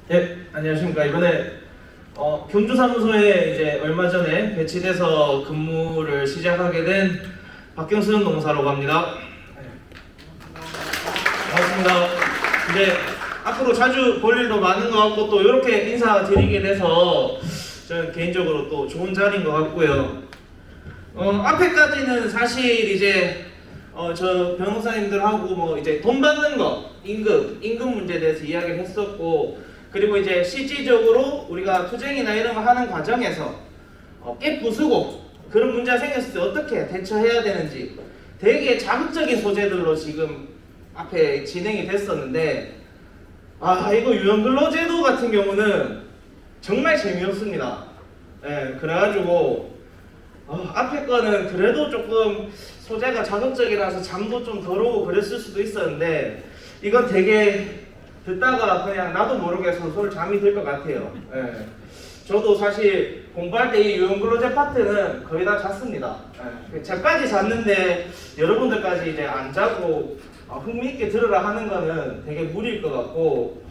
네, 안녕하십니까. 이번에 경주사무소에 이제 얼마 전에 배치돼서 근무를 시작하게 된 박경순 농사라고 합니다. 반갑습니다. 이제 앞으로 자주 볼 일도 많은 것 같고 또 이렇게 인사드리게 돼서 저는 개인적으로 또 좋은 자리인 것 같고요. 앞에까지는 사실 이제 저 변호사님들하고 뭐 이제 돈 받는 거, 임금 문제에 대해서 이야기를 했었고, 그리고 이제 실질적으로 우리가 투쟁이나 이런 거 하는 과정에서 깨 부수고 그런 문제가 생겼을 때 어떻게 대처해야 되는지 되게 자극적인 소재들로 지금 앞에 진행이 됐었는데, 이거 유연근로제도 같은 경우는 정말 재미없습니다. 예, 그래가지고 앞에 거는 그래도 조금 소재가 자극적이라서 잠도 좀 덜 오고 그랬을 수도 있었는데, 이건 되게 듣다가 그냥 나도 모르게 솔솔 잠이 들 것 같아요. 예. 저도 사실 공부할 때 이 유연근로제 파트는 거의 다 잤습니다. 예. 저까지 잤는데 여러분들까지 이제 안 자고 흥미있게 들으라 하는 거는 되게 무리일 것 같고,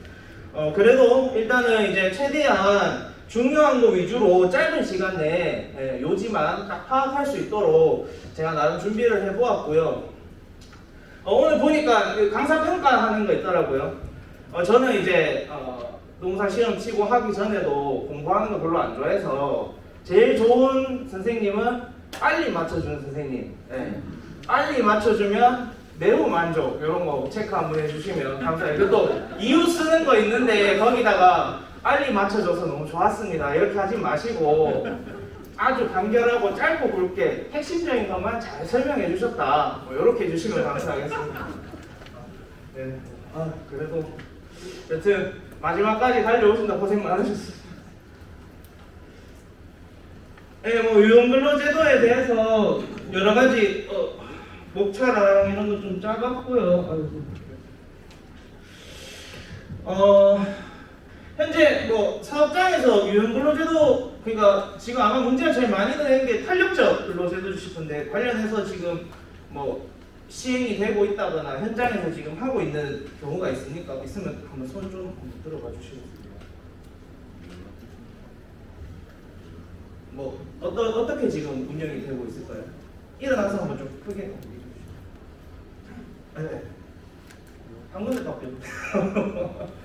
그래도 일단은 이제 최대한 중요한 거 위주로 짧은 시간 내에 요지만 딱 파악할 수 있도록 제가 나름 준비를 해보았고요. 오늘 보니까 강사 평가하는 거 있더라고요. 저는 이제 농사 시험 치고 하기 전에도 공부하는 거 별로 안 좋아해서 제일 좋은 선생님은 빨리 맞춰주는 선생님. 네. 빨리 맞춰주면 매우 만족, 이런 거 체크 한번 해주시면 감사해요. 또 이유 쓰는 거 있는데 거기다가 빨리 맞춰줘서 너무 좋았습니다 이렇게 하지 마시고 아주 간결하고 짧고 굵게 핵심적인 것만 잘 설명해 주셨다, 뭐 이렇게 해주시면 감사하겠습니다. 네. 그래도 여튼 마지막까지 달려오신다 고생 많으셨습니다. 네, 뭐 유연근로제도에 대해서 여러 가지 목차랑 이런 거 좀 짜봤고요. 현재 뭐 사업장에서 유연근로제도, 그러니까 지금 아마 문제가 제일 많이 되는 게 탄력적 근로제도 싶은데, 관련해서 지금 뭐 시행이 되고 있다거나 현장에서 지금 하고 있는 경우가 있습니까? 있으면 한번 손 좀 들어봐 주시겠습니다. 뭐 어떻게 지금 운영이 되고 있을까요? 일어나서 한번 좀 크게 얘기해 주시죠. 네. 한 군데밖에 없어요.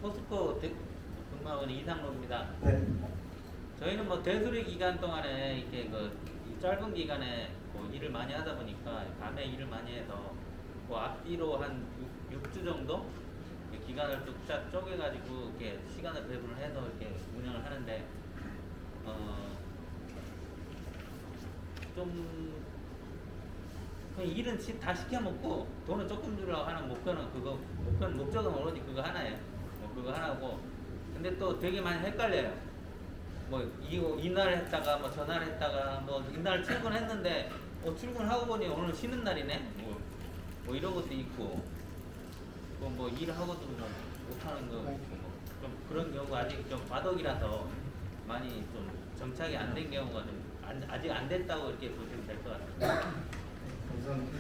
포스코 근무원 이상로입니다. 네. 저희는 뭐 대수리 기간 동안에 이렇게 이 짧은 기간에 뭐 일을 많이 하다 보니까 밤에 일을 많이 해서 그 앞뒤로 한 6주 정도 기간을 쭉 쪼개가지고 이렇게 시간을 배분을 해서 이렇게 운영을 하는데, 좀 그냥 일은 다 시켜먹고 돈은 조금 주려고 하는 목적은 오로지 그거 하나예요. 그거 하나고, 근데 또 되게 많이 헷갈려요. 뭐 이날 했다가 뭐 전날 했다가 뭐 이날 출근했는데 출근하고 보니 오늘 쉬는 날이네. 뭐 이런 것도 있고, 뭐 일하고도 못하는 거, 좀 그런 경우가 아직 좀 과도기라서 많이 좀 정착이 안 된 경우가 좀 아직 안 됐다고 이렇게 보시면 될 것 같아요. 감사합니다.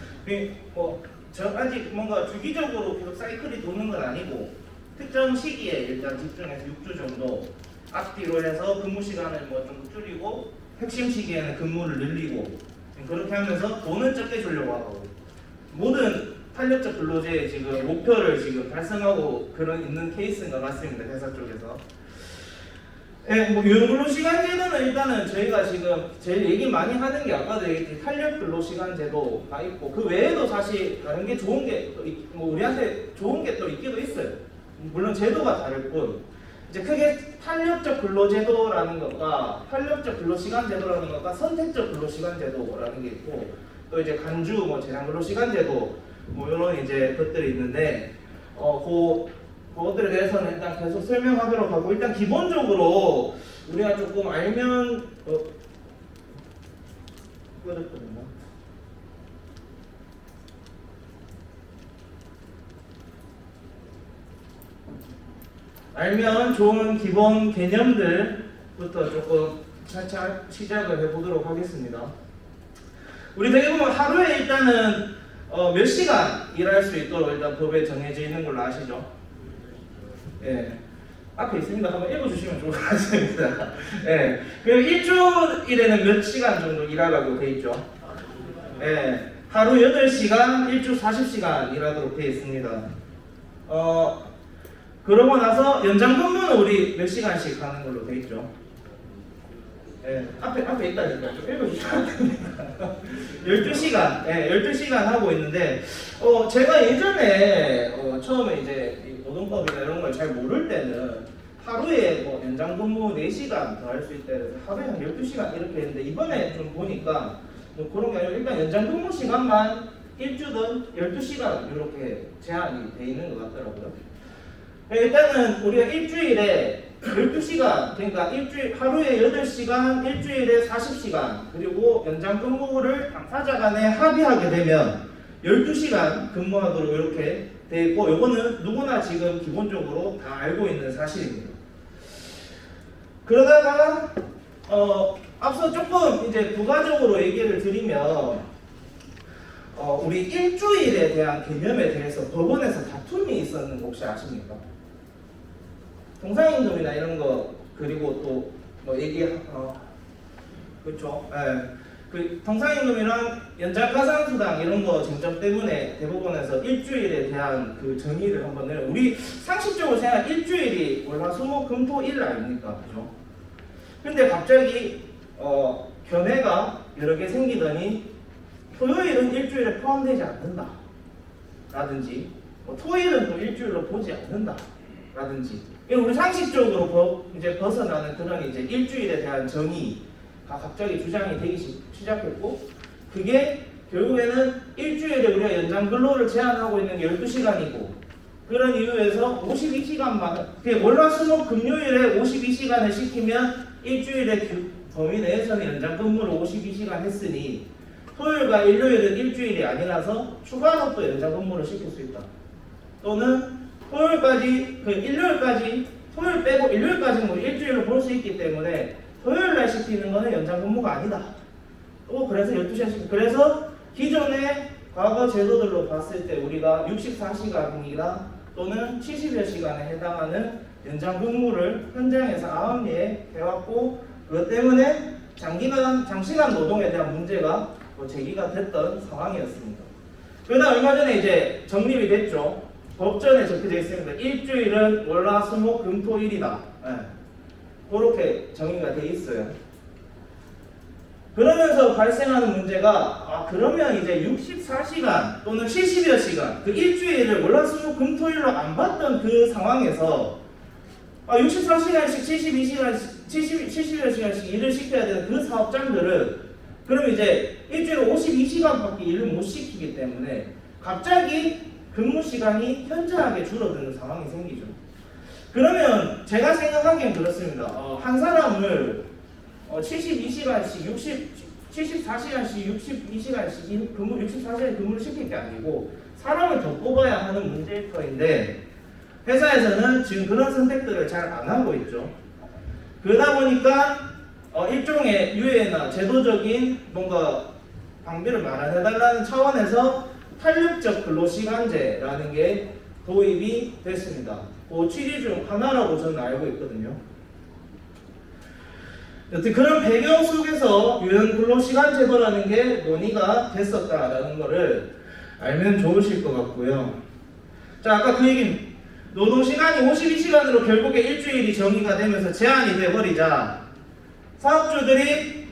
저 아직 뭔가 주기적으로 계속 사이클이 도는 건 아니고 특정 시기에 일단 집중해서 6주 정도 앞뒤로 해서 근무 시간을 뭐 좀 줄이고 핵심 시기에는 근무를 늘리고 그렇게 하면서 돈은 적게 주려고 하고, 모든 탄력적 근로제의 지금 목표를 지금 달성하고 그런 있는 케이스인 것 같습니다. 회사 쪽에서. 네, 뭐 유연근로시간제도는 일단은 저희가 지금 제일 얘기 많이 하는 게 아까도 얘기했듯이 탄력근로시간제도가 있고, 그 외에도 사실 다른 게 좋은 게 뭐 우리한테 좋은 게 또 있기도 있어요. 물론 제도가 다를 뿐, 이제 크게 탄력적 근로제도라는 것과 탄력적 근로시간제도라는 것과 선택적 근로시간제도라는 게 있고, 또 이제 간주 뭐 재량근로시간제도 뭐 이런 이제 것들이 있는데, 그것들에 대해서는 일단 계속 설명하도록 하고, 일단 기본적으로 우리가 조금 알면 알면 좋은 기본 개념들부터 조금 차차 시작을 해보도록 하겠습니다. 우리 되게 보면 하루에 일단은 몇 시간 일할 수 있도록 일단 법에 정해져 있는 걸로 아시죠? 예. 앞에 있습니다. 한번 읽어주시면 좋을 것 같습니다. 예. 그리고 일주일에는 몇 시간 정도 일하라고 돼 있죠? 예. 하루 8시간, 일주 40시간 일하도록 돼 있습니다. 그러고 나서 연장 근무는 우리 몇 시간씩 하는 걸로 돼 있죠? 예, 앞에 있다니까 좀 읽어주시면 됩니다. 12시간, 예, 12시간 하고 있는데, 제가 예전에, 처음에 이제 이 노동법이나 이런 걸 잘 모를 때는 하루에 뭐 연장 근무 4시간 더 할 수 있다 해서 하루에 한 12시간 이렇게 했는데, 이번에 좀 보니까 뭐 그런 게 아니라 일단 연장 근무 시간만 일주든 12시간 이렇게 제한이 돼 있는 것 같더라고요. 일단은 우리가 일주일에 12시간, 그러니까 하루에 8시간, 일주일에 40시간, 그리고 연장 근무를 당사자 간에 합의하게 되면 12시간 근무하도록 이렇게 돼 있고, 이거는 누구나 지금 기본적으로 다 알고 있는 사실입니다. 그러다가 앞서 조금 이제 부가적으로 얘기를 드리면, 우리 일주일에 대한 개념에 대해서 법원에서 다툼이 있었는 거 혹시 아십니까? 동상임금이나 이런 거, 그리고 또 뭐 그렇죠. 예. 그 동상임금이랑 연장가산수당 이런 거 쟁점 때문에 대법원에서 일주일에 대한 그 정의를 한번 내요. 우리 상식적으로 생각 일주일이 월화수목금토일 아닙니까, 그죠? 근데 갑자기 견해가 여러 개 생기더니 토요일은 일주일에 포함되지 않는다 라든지, 토일은 또 일주일로 보지 않는다 라든지, 우리 상식적으로 이제 벗어나는 그런 이제 일주일에 대한 정의가 갑자기 주장이 되기 시작했고, 그게 결국에는 일주일에 우리가 연장 근로를 제한하고 있는 게 12시간이고, 그런 이유에서 52시간만, 월화수목 금요일에 52시간을 시키면 일주일의 범위 내에서는 연장 근무를 52시간 했으니 토요일과 일요일은 일주일이 아니라서 추가로 또 연장 근무를 시킬 수 있다. 또는 토요일까지, 토요일 빼고 일요일까지는 우리 일주일로 볼 수 있기 때문에 토요일날 시키는 거는 연장 근무가 아니다. 또 그래서 12시간씩, 그래서 기존의 과거 제도들로 봤을 때 우리가 64시간이나 또는 70여 시간에 해당하는 연장 근무를 현장에서 9예 해왔고, 그것 때문에 장시간 노동에 대한 문제가 제기가 됐던 상황이었습니다. 그러다 얼마 전에 이제 정립이 됐죠. 법전에 적혀져 있습니다. 일주일은 월화수목금토일이다. 예. 그렇게 정의가 돼 있어요. 그러면서 발생하는 문제가, 그러면 이제 64시간 또는 70여 시간, 그 일주일을 월화수목금토일로 안 봤던 그 상황에서 64시간씩 70여 시간씩 일을 시켜야 되는 그 사업장들은 그럼 이제 일주일에 52시간밖에 일을 못 시키기 때문에 갑자기 근무 시간이 현저하게 줄어드는 상황이 생기죠. 그러면 제가 생각하기엔 그렇습니다. 한 사람을 72시간씩 74시간씩 62시간씩 64시간 근무를 시킬 게 아니고 사람을 더 뽑아야 하는 문제일 터인데, 회사에서는 지금 그런 선택들을 잘 안 하고 있죠. 그러다 보니까 일종의 유예나 제도적인 뭔가 방비를 마련해달라는 차원에서 탄력적 근로시간제라는 게 도입이 됐습니다. 그 취지 중 하나라고 저는 알고 있거든요. 여튼 그런 배경 속에서 유연 근로시간제도라는 게 논의가 됐었다라는 거를 알면 좋으실 것 같고요. 자, 아까 그 얘기, 노동시간이 52시간으로 결국에 일주일이 정의가 되면서 제한이 돼버리자 사업주들이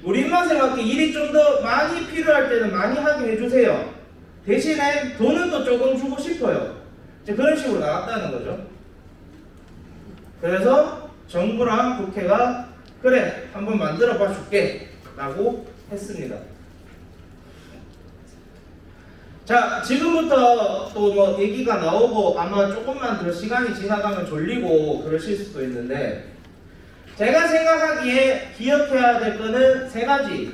우리 입맛에 맞게 일이 좀 더 많이 필요할 때는 많이 하게 해주세요. 대신에 돈은 또 조금 주고 싶어요. 이제 그런 식으로 나갔다는 거죠. 그래서 정부랑 국회가 그래 한번 만들어 봐 줄게 라고 했습니다. 자, 지금부터 또 뭐 얘기가 나오고 아마 조금만 더 시간이 지나가면 졸리고 그러실 수도 있는데, 제가 생각하기에 기억해야 될 거는 3가지.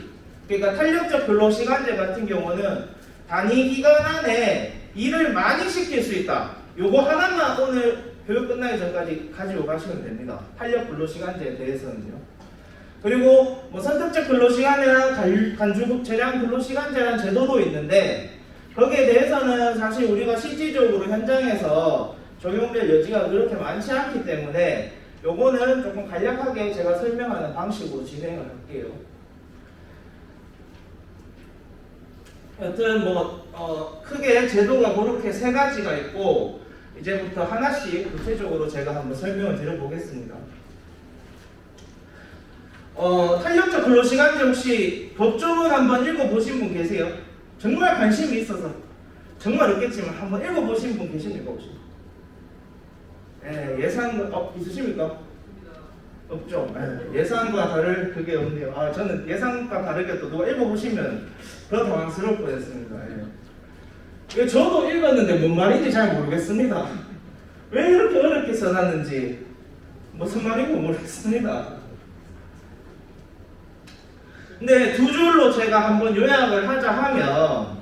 그러니까 탄력적 근로시간제 같은 경우는 단위 기간 안에 일을 많이 시킬 수 있다. 요거 하나만 오늘 교육 끝나기 전까지 가지고 가시면 됩니다. 탄력 근로시간제에 대해서는요. 그리고 뭐 선택적 근로시간이랑 간주국 재량 근로시간제라는 제도도 있는데, 거기에 대해서는 사실 우리가 실질적으로 현장에서 적용될 여지가 그렇게 많지 않기 때문에 요거는 조금 간략하게 제가 설명하는 방식으로 진행을 할게요. 여튼 크게 제도가 그렇게 세 가지가 있고 이제부터 하나씩 구체적으로 제가 한번 설명을 드려보겠습니다. 탄력적 근로시간제 혹시 법조문 한번 읽어보신 분 계세요? 정말 관심이 있어서 정말 없겠지만 한번 읽어보신 분 계십니까 혹시? 예상 있으십니까? 없죠. 예상과 다를 그게 없네요. 저는 예상과 다르게 또 누가 읽어보시면 더 당황스러울 뻔했습니다. 저도 읽었는데 뭔 말인지 잘 모르겠습니다. 왜 이렇게 어렵게 써놨는지 무슨 말인지 모르겠습니다. 근데 두 줄로 제가 한번 요약을 하자 하면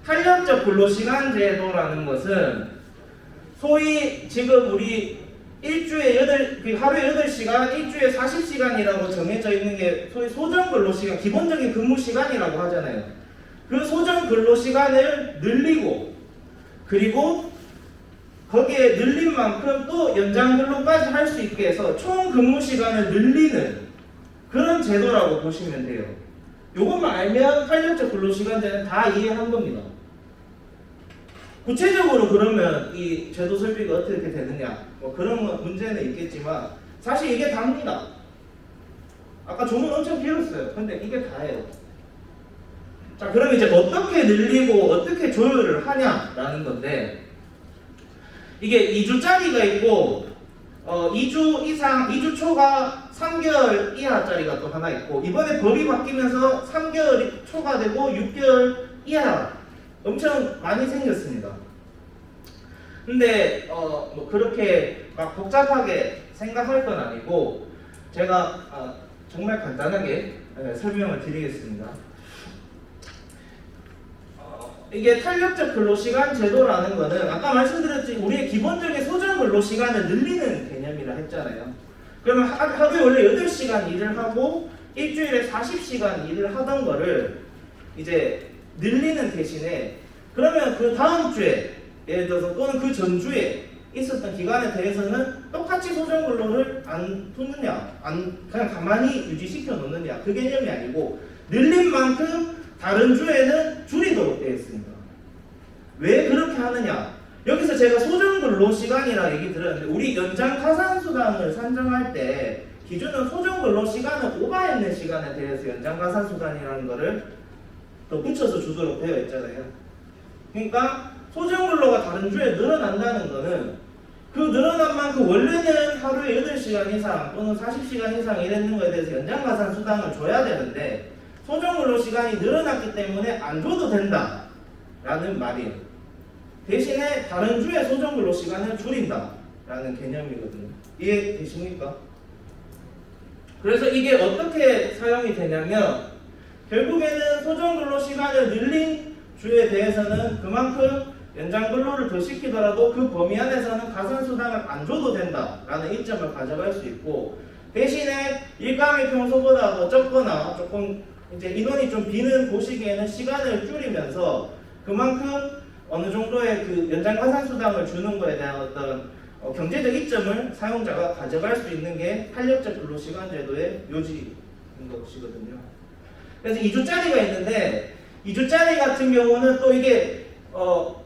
탄력적 근로시간제도라는 것은 소위 지금 우리 하루에 8시간, 일주에 40시간이라고 정해져 있는 게 소위 소정 근로시간, 기본적인 근무 시간이라고 하잖아요. 그 소정 근로시간을 늘리고 그리고 거기에 늘린 만큼 또 연장 근로까지 할 수 있게 해서 총 근무 시간을 늘리는 그런 제도라고 보시면 돼요. 요것만 알면 탄력적 근로시간제는 다 이해한 겁니다. 구체적으로 그러면 이 제도 설비가 어떻게 되느냐 그런 문제는 있겠지만 사실 이게 답니다. 아까 조문 엄청 길었어요. 근데 이게 다예요. 자, 그럼 이제 어떻게 늘리고 어떻게 조율을 하냐라는 건데 이게 2주짜리가 있고 2주 이상, 2주 초가 3개월 이하짜리가 또 하나 있고 이번에 법이 바뀌면서 3개월 초가 되고 6개월 이하 엄청 많이 생겼습니다. 근데 그렇게 막 복잡하게 생각할 건 아니고 제가 정말 간단하게 설명을 드리겠습니다. 이게 탄력적 근로시간 제도라는 거는 아까 말씀드렸지 우리의 기본적인 소정 근로시간을 늘리는 개념이라 했잖아요. 그러면 하루에 원래 8시간 일을 하고 일주일에 40시간 일을 하던 거를 이제 늘리는 대신에 그러면 그 다음 주에 예를 들어서 또는 그 전주에 있었던 기간에 대해서는 똑같이 소정 근로를 안 두느냐 그냥 가만히 유지시켜 놓느냐 그 개념이 아니고 늘린 만큼 다른 주에는 줄이도록 되어 있습니다. 왜 그렇게 하느냐? 여기서 제가 소정 근로 시간이라 얘기 드렸는데 우리 연장 가산 수당을 산정할 때 기준은 소정 근로 시간을 오버했는 시간에 대해서 연장 가산 수당이라는 거를 더 붙여서 주도록 되어 있잖아요. 그러니까 소정 근로가 다른 주에 늘어난다는 거는 그 늘어난 만큼 원래는 하루에 8시간 이상 또는 40시간 이상 일했는 거에 대해서 연장 가산 수당을 줘야 되는데 소정 근로 시간이 늘어났기 때문에 안 줘도 된다 라는 말이에요. 대신에 다른 주에 소정 근로 시간을 줄인다 라는 개념이거든요. 이해되십니까? 그래서 이게 어떻게 사용이 되냐면 결국에는 소정 근로 시간을 늘린 주에 대해서는 그만큼 연장 근로를 더 시키더라도 그 범위 안에서는 가산 수당을 안 줘도 된다라는 이점을 가져갈 수 있고 대신에 일감이 평소보다 더 적거나 조금 이제 인원이 좀 비는 그 시기에는 시간을 줄이면서 그만큼 어느 정도의 그 연장 가산 수당을 주는 거에 대한 어떤 경제적 이점을 사용자가 가져갈 수 있는 게 탄력적 근로시간 제도의 요지인 것이거든요. 그래서 2주짜리가 있는데 2주짜리 같은 경우는 또 이게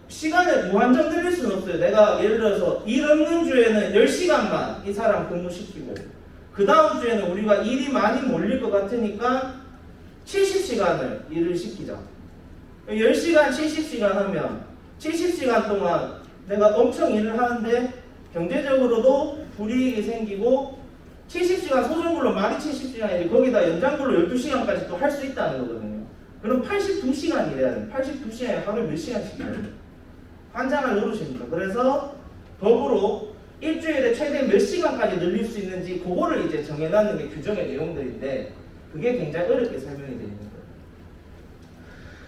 시간을 무한정 늘릴 수는 없어요. 내가 예를 들어서 일 없는 주에는 10시간만 이 사람 근무시키고 그 다음 주에는 우리가 일이 많이 몰릴 것 같으니까 70시간을 일을 시키자. 10시간 70시간 하면 70시간 동안 내가 엄청 일을 하는데 경제적으로도 불이익이 생기고 70시간 소정근로 말이 70시간이지 거기다 연장근로 12시간까지 또 할 수 있다는 거거든요. 그럼 82시간 일해야 돼요. 82시간에 하루에 몇 시간씩 일해야 돼요? 환장을 누르십니다. 그래서 법으로 일주일에 최대 몇 시간까지 늘릴 수 있는지 그거를 이제 정해놨는 게 규정의 내용들인데 그게 굉장히 어렵게 설명이 되어 있는 거예요.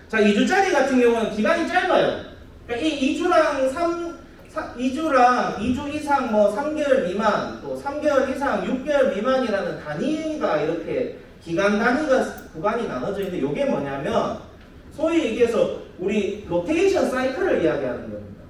자, 2주짜리 같은 경우는 기간이 짧아요. 그러니까 이 2주 이상 3개월 미만 또 3개월 이상 6개월 미만이라는 단위가 이렇게 기간 단위가 구간이 나눠져 있는데 이게 뭐냐면 소위 얘기해서 우리 로테이션 사이클을 이야기하는 겁니다.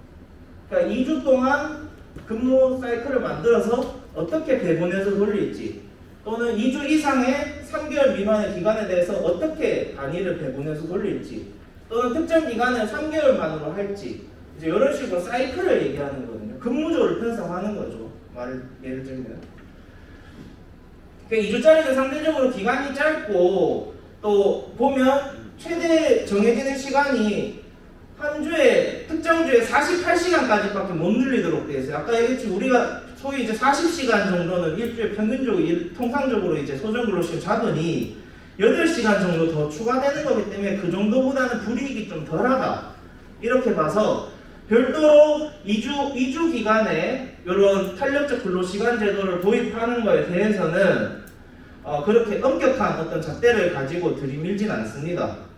그러니까 2주 동안 근무 사이클을 만들어서 어떻게 배분해서 돌릴지, 또는 2주 이상의 3개월 미만의 기간에 대해서 어떻게 단위를 배분해서 돌릴지, 또는 특정 기간을 3개월만으로 할지, 이제 이런 식으로 사이클을 얘기하는 거거든요. 근무조를 편성하는 거죠. 말을 예를 들면. 그러니까 2주짜리는 상대적으로 기간이 짧고, 또 보면 최대 정해지는 시간이 한 주에, 특정 주에 48시간까지밖에 못 늘리도록 되어 있어요. 아까 얘기했지, 우리가 소위 이제 40시간 정도는 일주일 평균적으로, 통상적으로 이제 소정근로시간 잡으니 8시간 정도 더 추가되는 거기 때문에 그 정도보다는 불이익이 좀 덜하다. 이렇게 봐서 별도로 2주 기간에 이런 탄력적 근로시간 제도를 도입하는 거에 대해서는 그렇게 엄격한 어떤 잣대를 가지고 들이밀진 않습니다.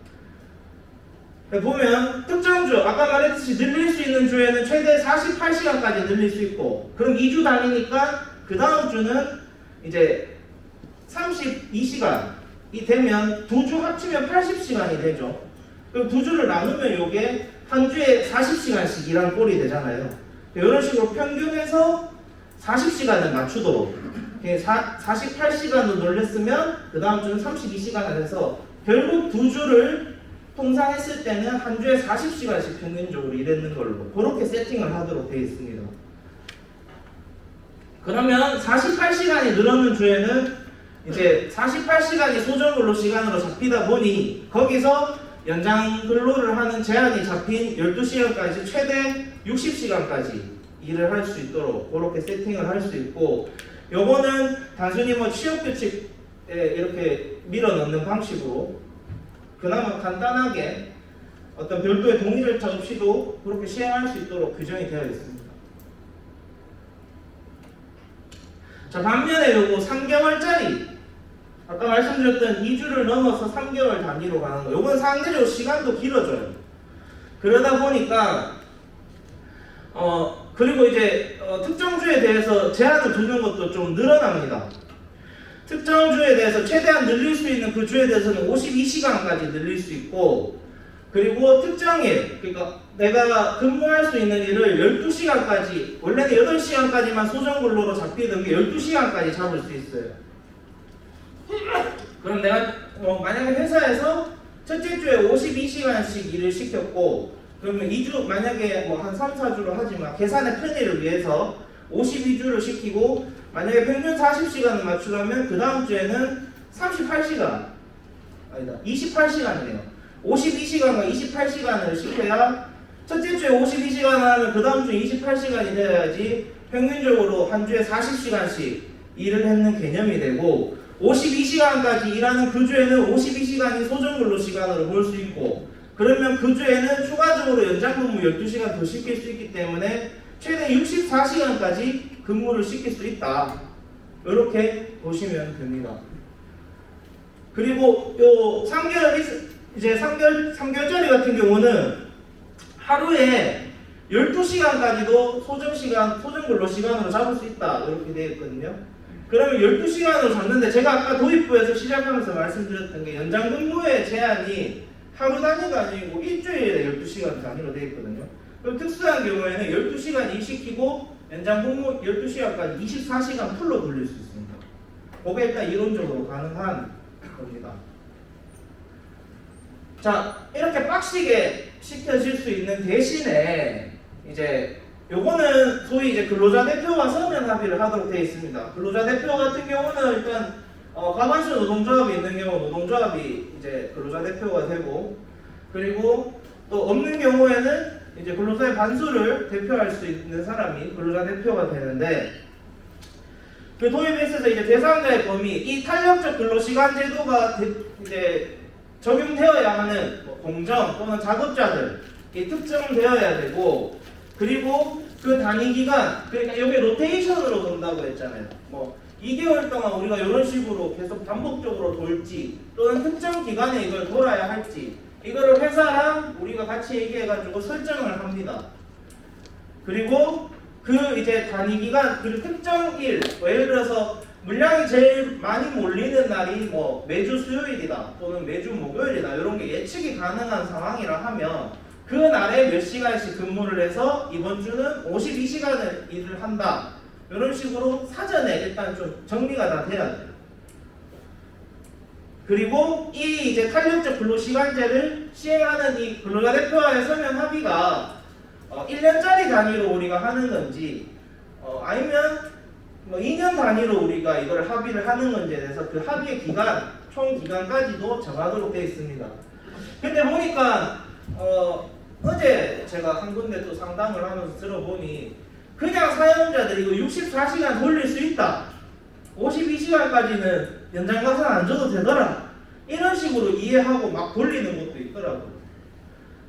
보면 특정 주, 아까 말했듯이 늘릴 수 있는 주에는 최대 48시간까지 늘릴 수 있고, 그럼 2주 단위니까 그 다음 주는 이제 32시간이 되면 두 주 합치면 80시간이 되죠. 그럼 두 주를 나누면 이게 한 주에 40시간씩 일한 꼴이 되잖아요. 이런 식으로 평균해서 40시간을 맞추도록 48시간도 늘렸으면 그 다음 주는 32시간을 해서 결국 두 주를 통상했을 때는 한 주에 40시간씩 평균적으로 일했는 걸로 그렇게 세팅을 하도록 되어 있습니다. 그러면 48시간이 늘었는 주에는 이제 48시간이 소정근로 시간으로 잡히다 보니 거기서 연장 근로를 하는 제한이 잡힌 12시간까지 최대 60시간까지 일을 할 수 있도록 그렇게 세팅을 할 수 있고, 요거는 단순히 뭐 취업규칙에 이렇게 밀어넣는 방식으로 그나마 간단하게 어떤 별도의 동의 절차 없이도 그렇게 시행할 수 있도록 규정이 되어 있습니다. 자, 반면에 요거 3개월짜리 아까 말씀드렸던 2주를 넘어서 3개월 단위로 가는 거, 요건 상대적으로 시간도 길어져요. 그러다 보니까 그리고 이제 특정 주에 대해서 제한을 두는 것도 좀 늘어납니다. 특정 주에 대해서 최대한 늘릴 수 있는 그 주에 대해서는 52시간까지 늘릴 수 있고, 그리고 특정 일, 그러니까 내가 근무할 수 있는 일을 12시간까지, 원래는 8시간까지만 소정근로로 잡히던 게 12시간까지 잡을 수 있어요. 그럼 내가 만약에 회사에서 첫째 주에 52시간씩 일을 시켰고, 그러면 2주 만약에 뭐 한 3, 4주로 하지만 계산의 편의를 위해서 52주를 시키고 만약에 평균 40시간을 맞추려면 그 다음 주에는 38시간 아니다 28시간이네요. 52시간과 28시간을 시켜야 첫째 주에 52시간을 하면 그 다음 주에 28시간이 되어야지 평균적으로 한 주에 40시간씩 일을 했는 개념이 되고, 52시간까지 일하는 그 주에는 52시간이 소정근로 시간으로 볼 수 있고, 그러면 그 주에는 추가적으로 연장근무 12시간 더 시킬 수 있기 때문에 최대 64시간까지 근무를 시킬 수 있다. 이렇게 보시면 됩니다. 그리고 요 3개월 이제 3개월짜리 같은 경우는 하루에 12시간까지도 소정근로 시간으로 잡을 수 있다. 이렇게 되어 있거든요. 그러면 12시간으로 잡는데 제가 아까 도입부에서 시작하면서 말씀드렸던 게 연장근무의 제한이 하루 단위가 아니고 일주일에 12시간 단위로 되어 있거든요. 그럼 특수한 경우에는 12시간 일 시키고 연장근무 12시간까지 24시간 풀로 돌릴 수 있습니다. 그게 일단 이론적으로 가능한 겁니다. 자, 이렇게 빡시게 시켜질 수 있는 대신에 이제 요거는 소위 이제 근로자 대표와 서면 합의를 하도록 되어 있습니다. 근로자 대표 같은 경우는 일단 과반수 노동조합이 있는 경우 노동조합이 이제 근로자 대표가 되고, 그리고 또 없는 경우에는 이제 근로자의 반수를 대표할 수 있는 사람이 근로자 대표가 되는데, 그 도입에 있어서 이제 대상자의 범위, 이 탄력적 근로시간 제도가 이제 적용되어야 하는 공정 또는 작업자들이 특정되어야 되고, 그리고 그 단위 기간, 그러니까 여기 로테이션으로 돈다고 했잖아요. 뭐 2개월 동안 우리가 이런 식으로 계속 반복적으로 돌지, 또는 특정 기간에 이걸 돌아야 할지, 이거를 회사랑 우리가 같이 얘기해가지고 설정을 합니다. 그리고 그 이제 단위 기간, 그리고 특정 일, 예를 들어서 물량이 제일 많이 몰리는 날이 뭐 매주 수요일이다 또는 매주 목요일이다 이런 게 예측이 가능한 상황이라 하면 그 날에 몇 시간씩 근무를 해서 이번 주는 52시간을 일을 한다 이런 식으로 사전에 일단 좀 정리가 다 돼야 돼요. 그리고 이 이제 탄력적 근로시간제를 시행하는 이 근로자 대표와의 서면 합의가 1년짜리 단위로 우리가 하는 건지 아니면 뭐 2년 단위로 우리가 이걸 합의를 하는 건지에 대해서 그 합의의 기간, 총 기간까지도 정하도록 되어 있습니다. 근데 보니까 어제 제가 한 군데 또 상담을 하면서 들어보니 그냥 사용자들이 이거 64시간 돌릴 수 있다. 52시간까지는 연장 가산 안 줘도 되더라. 이런 식으로 이해하고 막 돌리는 것도 있더라고요.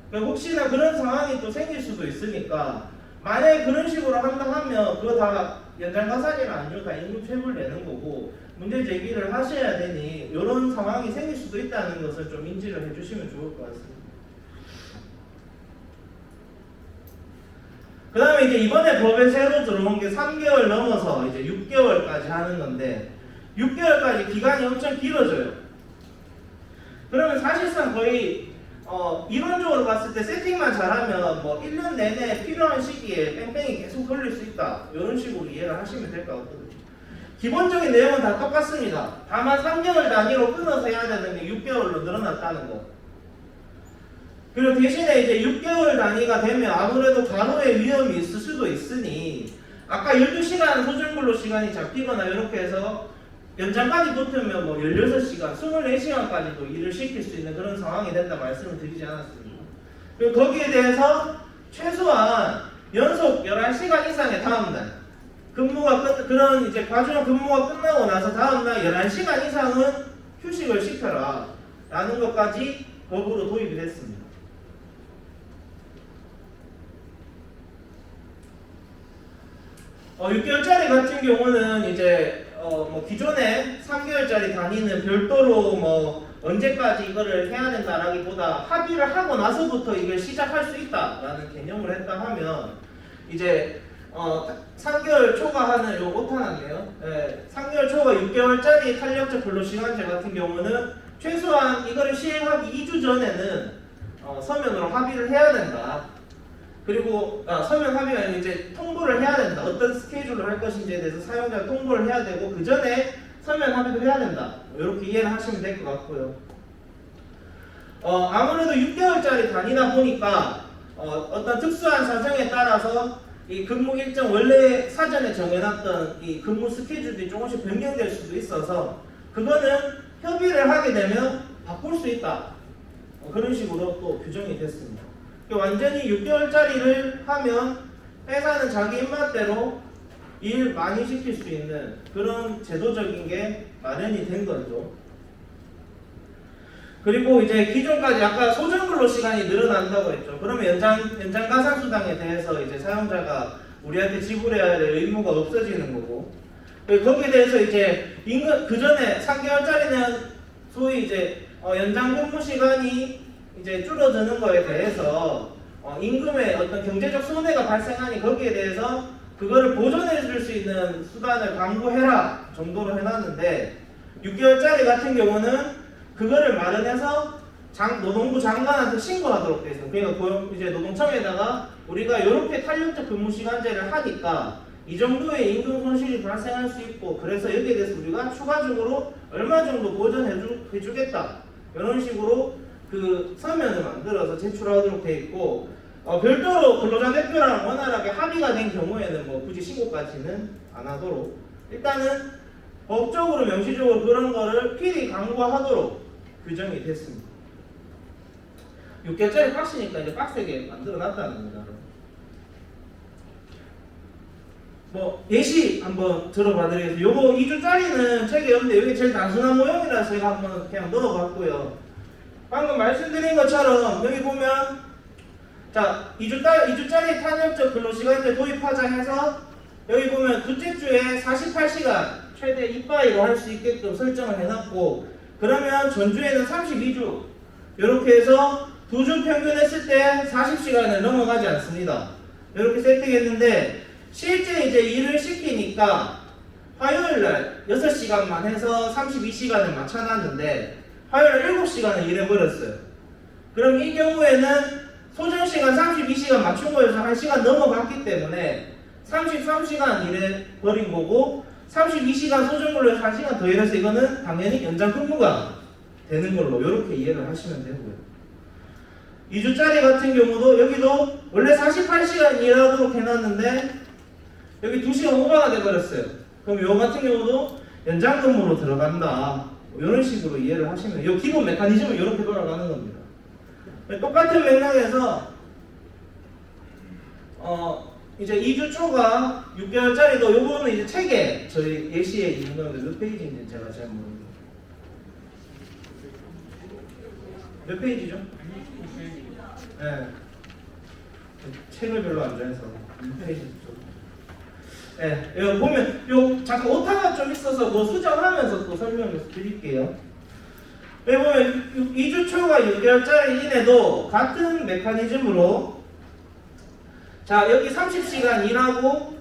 그러니까 혹시나 그런 상황이 또 생길 수도 있으니까 만약에 그런 식으로 한다 하면 그거 다 연장 가산이나 안 줘도 다 임금 체불 내는 거고 문제 제기를 하셔야 되니 이런 상황이 생길 수도 있다는 것을 좀 인지를 해주시면 좋을 것 같습니다. 그 다음에 이제 이번에 법에 새로 들어온 게 3개월 넘어서 이제 6개월까지 하는 건데 6개월까지 기간이 엄청 길어져요. 그러면 사실상 거의 이론적으로 봤을 때 세팅만 잘하면 뭐 1년 내내 필요한 시기에 뺑뺑이 계속 돌릴 수 있다 이런 식으로 이해를 하시면 될 것 같거든요. 기본적인 내용은 다 똑같습니다. 다만 3개월 단위로 끊어서 해야 되는 게 6개월로 늘어났다는 거. 그리고 대신에 이제 6개월 단위가 되면 아무래도 간호의 위험이 있을 수도 있으니 아까 12시간 소중근로 시간이 잡히거나 이렇게 해서 연장까지 붙으면 뭐 16시간, 24시간까지도 일을 시킬 수 있는 그런 상황이 된다 말씀을 드리지 않았습니까? 그리고 거기에 대해서 최소한 연속 11시간 이상의 다음날 그런 이제 과중 근무가 끝나고 나서 다음날 11시간 이상은 휴식을 시켜라 라는 것까지 법으로 도입이 됐습니다. 6개월짜리 같은 경우는 이제 뭐 기존에 3개월짜리 단위는 별도로 뭐 언제까지 이거를 해야 된다라기보다 합의를 하고 나서부터 이걸 시작할 수 있다라는 개념을 했다 하면 이제 3개월 초과하는 요 오타난데요. 네, 3개월 초과 6개월짜리 탄력적 근로시간제 같은 경우는 최소한 이거를 시행하기 2주 전에는 서면으로 합의를 해야 된다. 그리고 서면 합의가 이제 통보를 해야 된다. 어떤 스케줄을 할 것인지에 대해서 사용자가 통보를 해야 되고 그 전에 서면 합의도 해야 된다. 이렇게 이해를 하시면 될 것 같고요. 아무래도 6개월짜리 단위다 보니까 어떤 특수한 사정에 따라서 이 근무 일정 원래 사전에 정해놨던 이 근무 스케줄이 조금씩 변경될 수도 있어서 그거는 협의를 하게 되면 바꿀 수 있다. 그런 식으로 또 규정이 됐습니다. 완전히 6개월짜리를 하면 회사는 자기 입맛대로 일 많이 시킬 수 있는 그런 제도적인 게 마련이 된 거죠. 그리고 이제 기존까지 아까 소정근로 시간이 늘어난다고 했죠. 그러면 연장 가산 수당에 대해서 이제 사용자가 우리한테 지불해야 될 의무가 없어지는 거고, 거기에 대해서 이제 그 전에 3개월짜리는 소위 이제 연장 근무 시간이 이제 줄어드는 거에 대해서 임금에 어떤 경제적 손해가 발생하니 거기에 대해서 그거를 보존해 줄 수 있는 수단을 강구해라 정도로 해놨는데 6개월짜리 같은 경우는 그거를 마련해서 노동부 장관한테 신고하도록 되어 있습니다. 그러니까 이제 노동청에다가 우리가 이렇게 탄력적 근무 시간제를 하니까 이 정도의 임금 손실이 발생할 수 있고 그래서 여기에 대해서 우리가 추가적으로 얼마 정도 보전해 주겠다 이런 식으로 그 서면을 만들어서 제출하도록 되어 있고 별도로 근로자 대표랑 원활하게 합의가 된 경우에는 뭐 굳이 신고까지는 안 하도록 일단은 법적으로 명시적으로 그런 거를 필히 강구하도록 규정이 됐습니다. 6개월짜리 빡시니까 이제 빡세게 만들어 놨다는 겁니다. 뭐 예시 한번 들어봐 드리겠습니다. 요거 2주짜리는 책에 없는데 여기 제일 단순한 모형이라서 제가 한번 그냥 넣어봤고요. 방금 말씀드린 것처럼 여기 보면 자 2주짜리 탄력적 근로시간제 도입하자 해서 여기 보면 둘째 주에 48시간 최대 이빠이로 할 수 있게끔 설정을 해놨고 그러면 전주에는 32주 이렇게 해서 2주 평균 했을 때 40시간을 넘어가지 않습니다. 이렇게 세팅했는데 실제 이제 일을 시키니까 화요일 날 6시간만 해서 32시간을 맞춰놨는데 화요일 7시간을 일해버렸어요. 그럼 이 경우에는 소정시간 32시간 맞춘 거에서 1시간 넘어갔기 때문에 33시간 일해버린 거고 32시간 소정근로에서 1시간 더 일해서 이거는 당연히 연장 근무가 되는 걸로 이렇게 이해를 하시면 되고요. 2주짜리 같은 경우도 여기도 원래 48시간 일하도록 해놨는데 여기 2시간 오버가 돼버렸어요. 그럼 요 같은 경우도 연장 근무로 들어간다. 이런 식으로 이해를 하시면 이 기본 메커니즘은 이렇게 돌아가는 겁니다. 똑같은 맥락에서 이제 2주 초과 6개월짜리도 요거는 이제 책에 저희 예시에 있는 건데 몇 페이지인지 제가 잘 모르겠어요. 몇 페이지죠? 네. 책을 별로 안 좋아해서 몇 페이지 쪽. 네, 여기 보면 요 잠깐 오타가 좀 있어서 뭐 수정하면서 또 설명을 드릴게요. 여기 보면 2주 초과 6개월짜리 이내도 같은 메커니즘으로 자 여기 30시간 일하고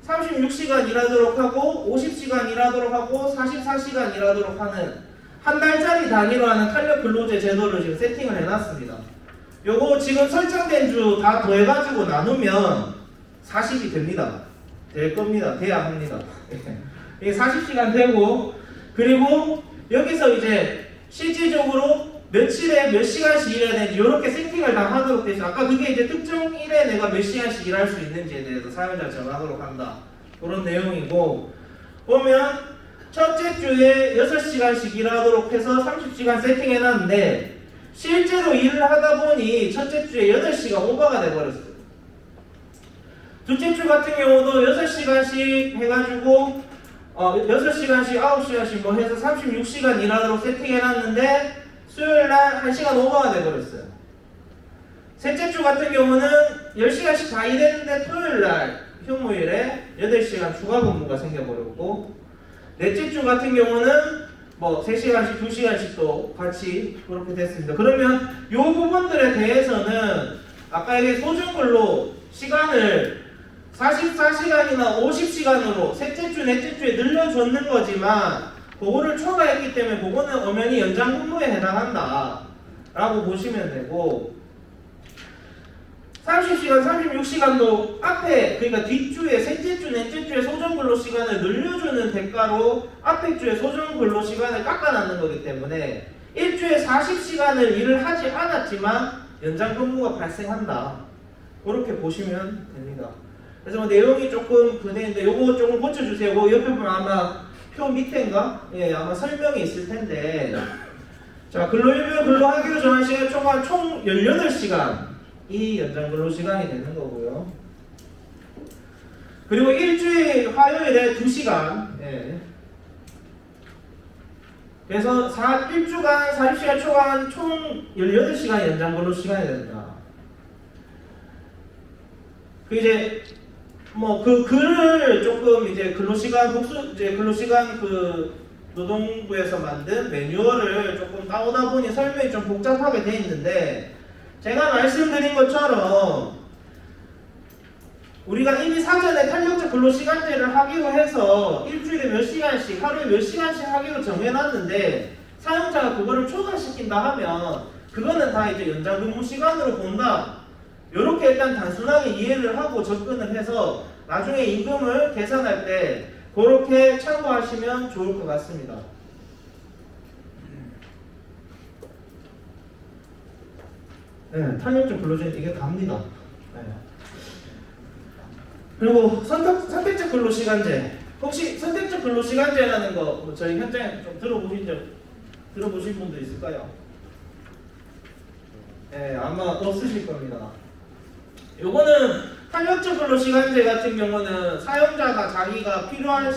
36시간 일하도록 하고 50시간 일하도록 하고 44시간 일하도록 하는 한 달짜리 단위로 하는 탄력 근로제 제도를 지금 세팅을 해놨습니다. 요거 지금 설정된 주 다 더해가지고 나누면 40이 됩니다. 될 겁니다. 돼야 합니다. 이게 40시간 되고 그리고 여기서 이제 실질적으로 며칠에 몇 시간씩 일해야 되는지 이렇게 세팅을 다 하도록 되어 있어요. 아까 그게 이제 특정 일에 내가 몇 시간씩 일할 수 있는지에 대해서 사용자 정하도록 한다. 그런 내용이고 보면 첫째 주에 6시간씩 일하도록 해서 30시간 세팅해놨는데 실제로 일을 하다 보니 첫째 주에 8시간 오버가 돼버렸어요. 둘째 주 같은 경우도 6시간씩 해가지고 6시간씩 9시간씩 뭐 해서 36시간 일하도록 세팅해놨는데 수요일날 1시간 오버가 돼버렸어요. 셋째 주 같은 경우는 10시간씩 다 일했는데 토요일날 휴무일에 8시간 추가 근무가 생겨버렸고 넷째 주 같은 경우는 뭐 3시간씩 2시간씩 또 같이 그렇게 됐습니다. 그러면 이 부분들에 대해서는 아까 얘기 소중근로 시간을 44시간이나 50시간으로 셋째 주, 넷째 주에 늘려줬는 거지만 그거를 초과했기 때문에 그거는 엄연히 연장 근무에 해당한다 라고 보시면 되고 30시간, 36시간도 앞에 그러니까 뒷주에 셋째 주, 넷째 주에 소정근로 시간을 늘려주는 대가로 앞에 주에 소정근로 시간을 깎아놨는 거기 때문에 일주에 40시간을 일을 하지 않았지만 연장 근무가 발생한다 그렇게 보시면 됩니다. 그래서 뭐 내용이 조금 그대인데 요거 조금 고쳐주세요. 그 옆에 보면 아마 표 밑에인가? 예, 아마 설명이 있을 텐데 자 근로일별 근로하기로 정한 시간 초과 총 18시간이 연장 근로시간이 되는 거고요. 그리고 일주일 화요일에 2시간 예. 그래서 1주간 40시간 초과한 총 18시간 연장 근로시간이 된다. 그 이제 뭐 그 글을 조금 이제 근로시간 이제 근로시간 그 노동부에서 만든 매뉴얼을 조금 따오다 보니 설명이 좀 복잡하게 돼 있는데 제가 말씀드린 것처럼 우리가 이미 사전에 탄력적 근로시간제를 하기로 해서 일주일에 몇 시간씩 하루에 몇 시간씩 하기로 정해놨는데 사용자가 그거를 초과시킨다 하면 그거는 다 이제 연장 근무 시간으로 본다. 이렇게 일단 단순하게 이해를 하고 접근을 해서 나중에 임금을 계산할 때 그렇게 참고하시면 좋을 것 같습니다. 네, 탄력적 근로제는 이게 답니다. 네. 그리고 선택적 근로시간제. 혹시 선택적 근로시간제라는 거 저희 현장에 좀 들어보신 분도 있을까요? 네, 아마 없으실 겁니다. 요거는 탄력적 근로시간제 같은 경우는 사용자가 자기가 필요한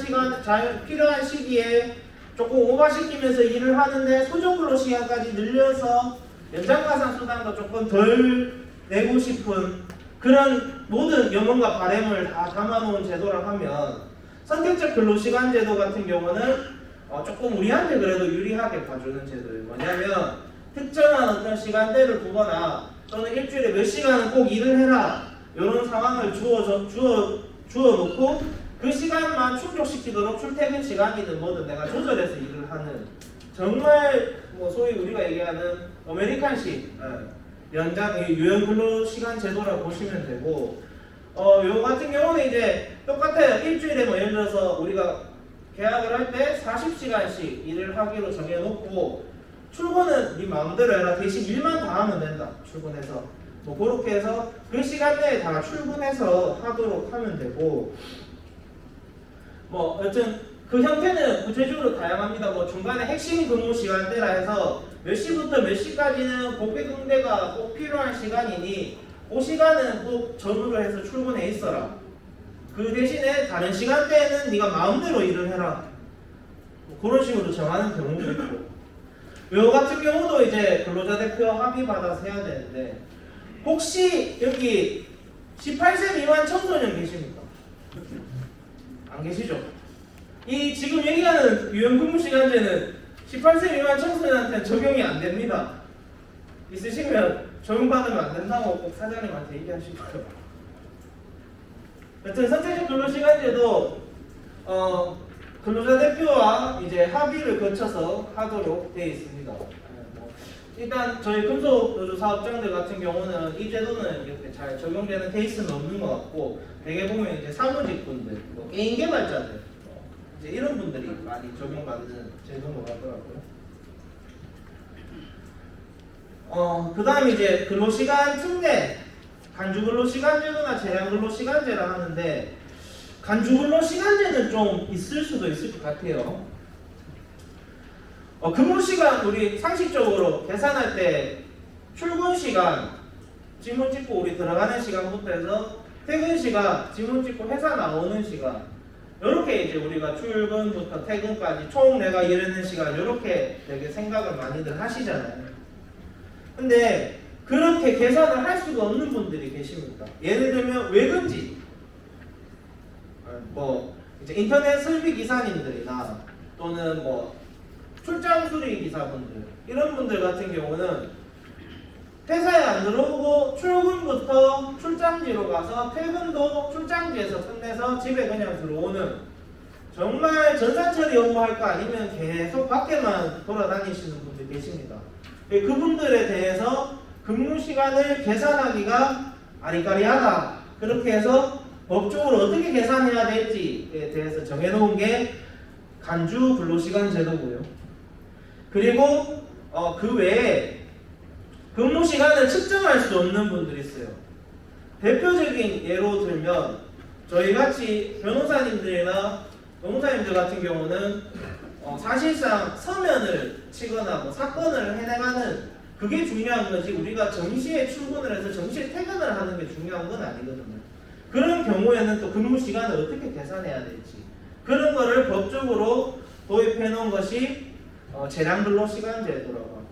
시기에 조금 오버시키면서 일을 하는데 소정근로시간까지 늘려서 연장가산수당도 조금 덜 내고 싶은 그런 모든 염원과 바램을 다 담아놓은 제도라 하면 선택적 근로시간제도 같은 경우는 조금 우리한테 그래도 유리하게 봐주는 제도예요. 뭐냐면 특정한 어떤 시간대를 두거나 또는 일주일에 몇 시간은 꼭 일을 해라 이런 상황을 주어 놓고 그 그 시간만 충족시키도록 출퇴근 시간이든 뭐든 내가 조절해서 일을 하는 정말 뭐 소위 우리가 얘기하는 아메리칸식 연장 유연 근로 시간 제도라고 보시면 되고 요 같은 경우는 이제 똑같아요. 일주일에 뭐 예를 들어서 우리가 계약을 할 때 40시간씩 일을 하기로 정해놓고 출근은 네 마음대로 해라. 대신 일만 다 하면 된다. 출근해서 뭐 그렇게 해서 그 시간 내에 다 출근해서 하도록 하면 되고 뭐 여튼 그 형태는 구체적으로 다양합니다. 뭐 중간에 핵심 근무 시간대라 해서 몇 시부터 몇 시까지는 고객 응대가 꼭 필요한 시간이니 그 시간은 꼭 전후로 해서 출근해 있어라. 그 대신에 다른 시간대에는 네가 마음대로 일을 해라. 뭐 그런 식으로 정하는 경우도 있고 요 같은 경우도 이제 근로자 대표 합의 받아서 해야 되는데 혹시 여기 18세 미만 청소년 계십니까? 안 계시죠? 이 지금 얘기하는 유연근무시간제는 18세 미만 청소년한테는 적용이 안 됩니다. 있으시면 적용받으면 안 된다고 꼭 사장님한테 얘기하시고요. 여튼 선택적 근로시간제도 근로자 대표와 이제 합의를 거쳐서 하도록 되어 있습니다. 일단 저희 금속노조 사업장들 같은 경우는 이 제도는 이렇게 잘 적용되는 케이스는 없는 것 같고 대개 보면 이제 사무직분들, 뭐 게임 개발자들 이제 이런 분들이 많이 적용받는 제도인 것 같더라고요. 그 다음에 이제 근로시간 특례, 간주근로시간제도나 재량근로시간제라 하는데 간주근로시간제는 좀 있을 수도 있을 것 같아요. 근무시간 우리 상식적으로 계산할 때 출근시간, 지문 찍고 우리 들어가는 시간부터 해서 퇴근시간, 지문 찍고 회사 나오는 시간 이렇게 이제 우리가 출근부터 퇴근까지 총 내가 일하는 시간 이렇게 되게 생각을 많이들 하시잖아요. 근데 그렇게 계산을 할 수가 없는 분들이 계십니다. 예를 들면 외근직, 뭐 이제 인터넷 설비 기사님들이나 또는 뭐 출장 수리 기사분들 이런 분들 같은 경우는 회사에 안 들어오고 출근부터 출장지로 가서 퇴근도 출장지에서 끝내서 집에 그냥 들어오는 정말 전산처리 업무할 거 아니면 계속 밖에만 돌아다니시는 분들 계십니다. 그분들에 대해서 근무 시간을 계산하기가 아리까리하다. 그렇게 해서 법적으로 어떻게 계산해야 될지에 대해서 정해놓은 게 간주 근로시간 제도고요. 그리고 그 외에 근무 시간을 측정할 수 없는 분들이 있어요. 대표적인 예로 들면 저희 같이 변호사님들이나 노무사님들 같은 경우는 사실상 서면을 치거나 뭐 사건을 해내가는 그게 중요한 거지 우리가 정시에 출근을 해서 정시에 퇴근을 하는 게 중요한 건 아니거든요. 그런 경우에는 또 근무 시간을 어떻게 계산해야 될지 그런 거를 법적으로 도입해 놓은 것이 재량근로시간제도라고 합니다.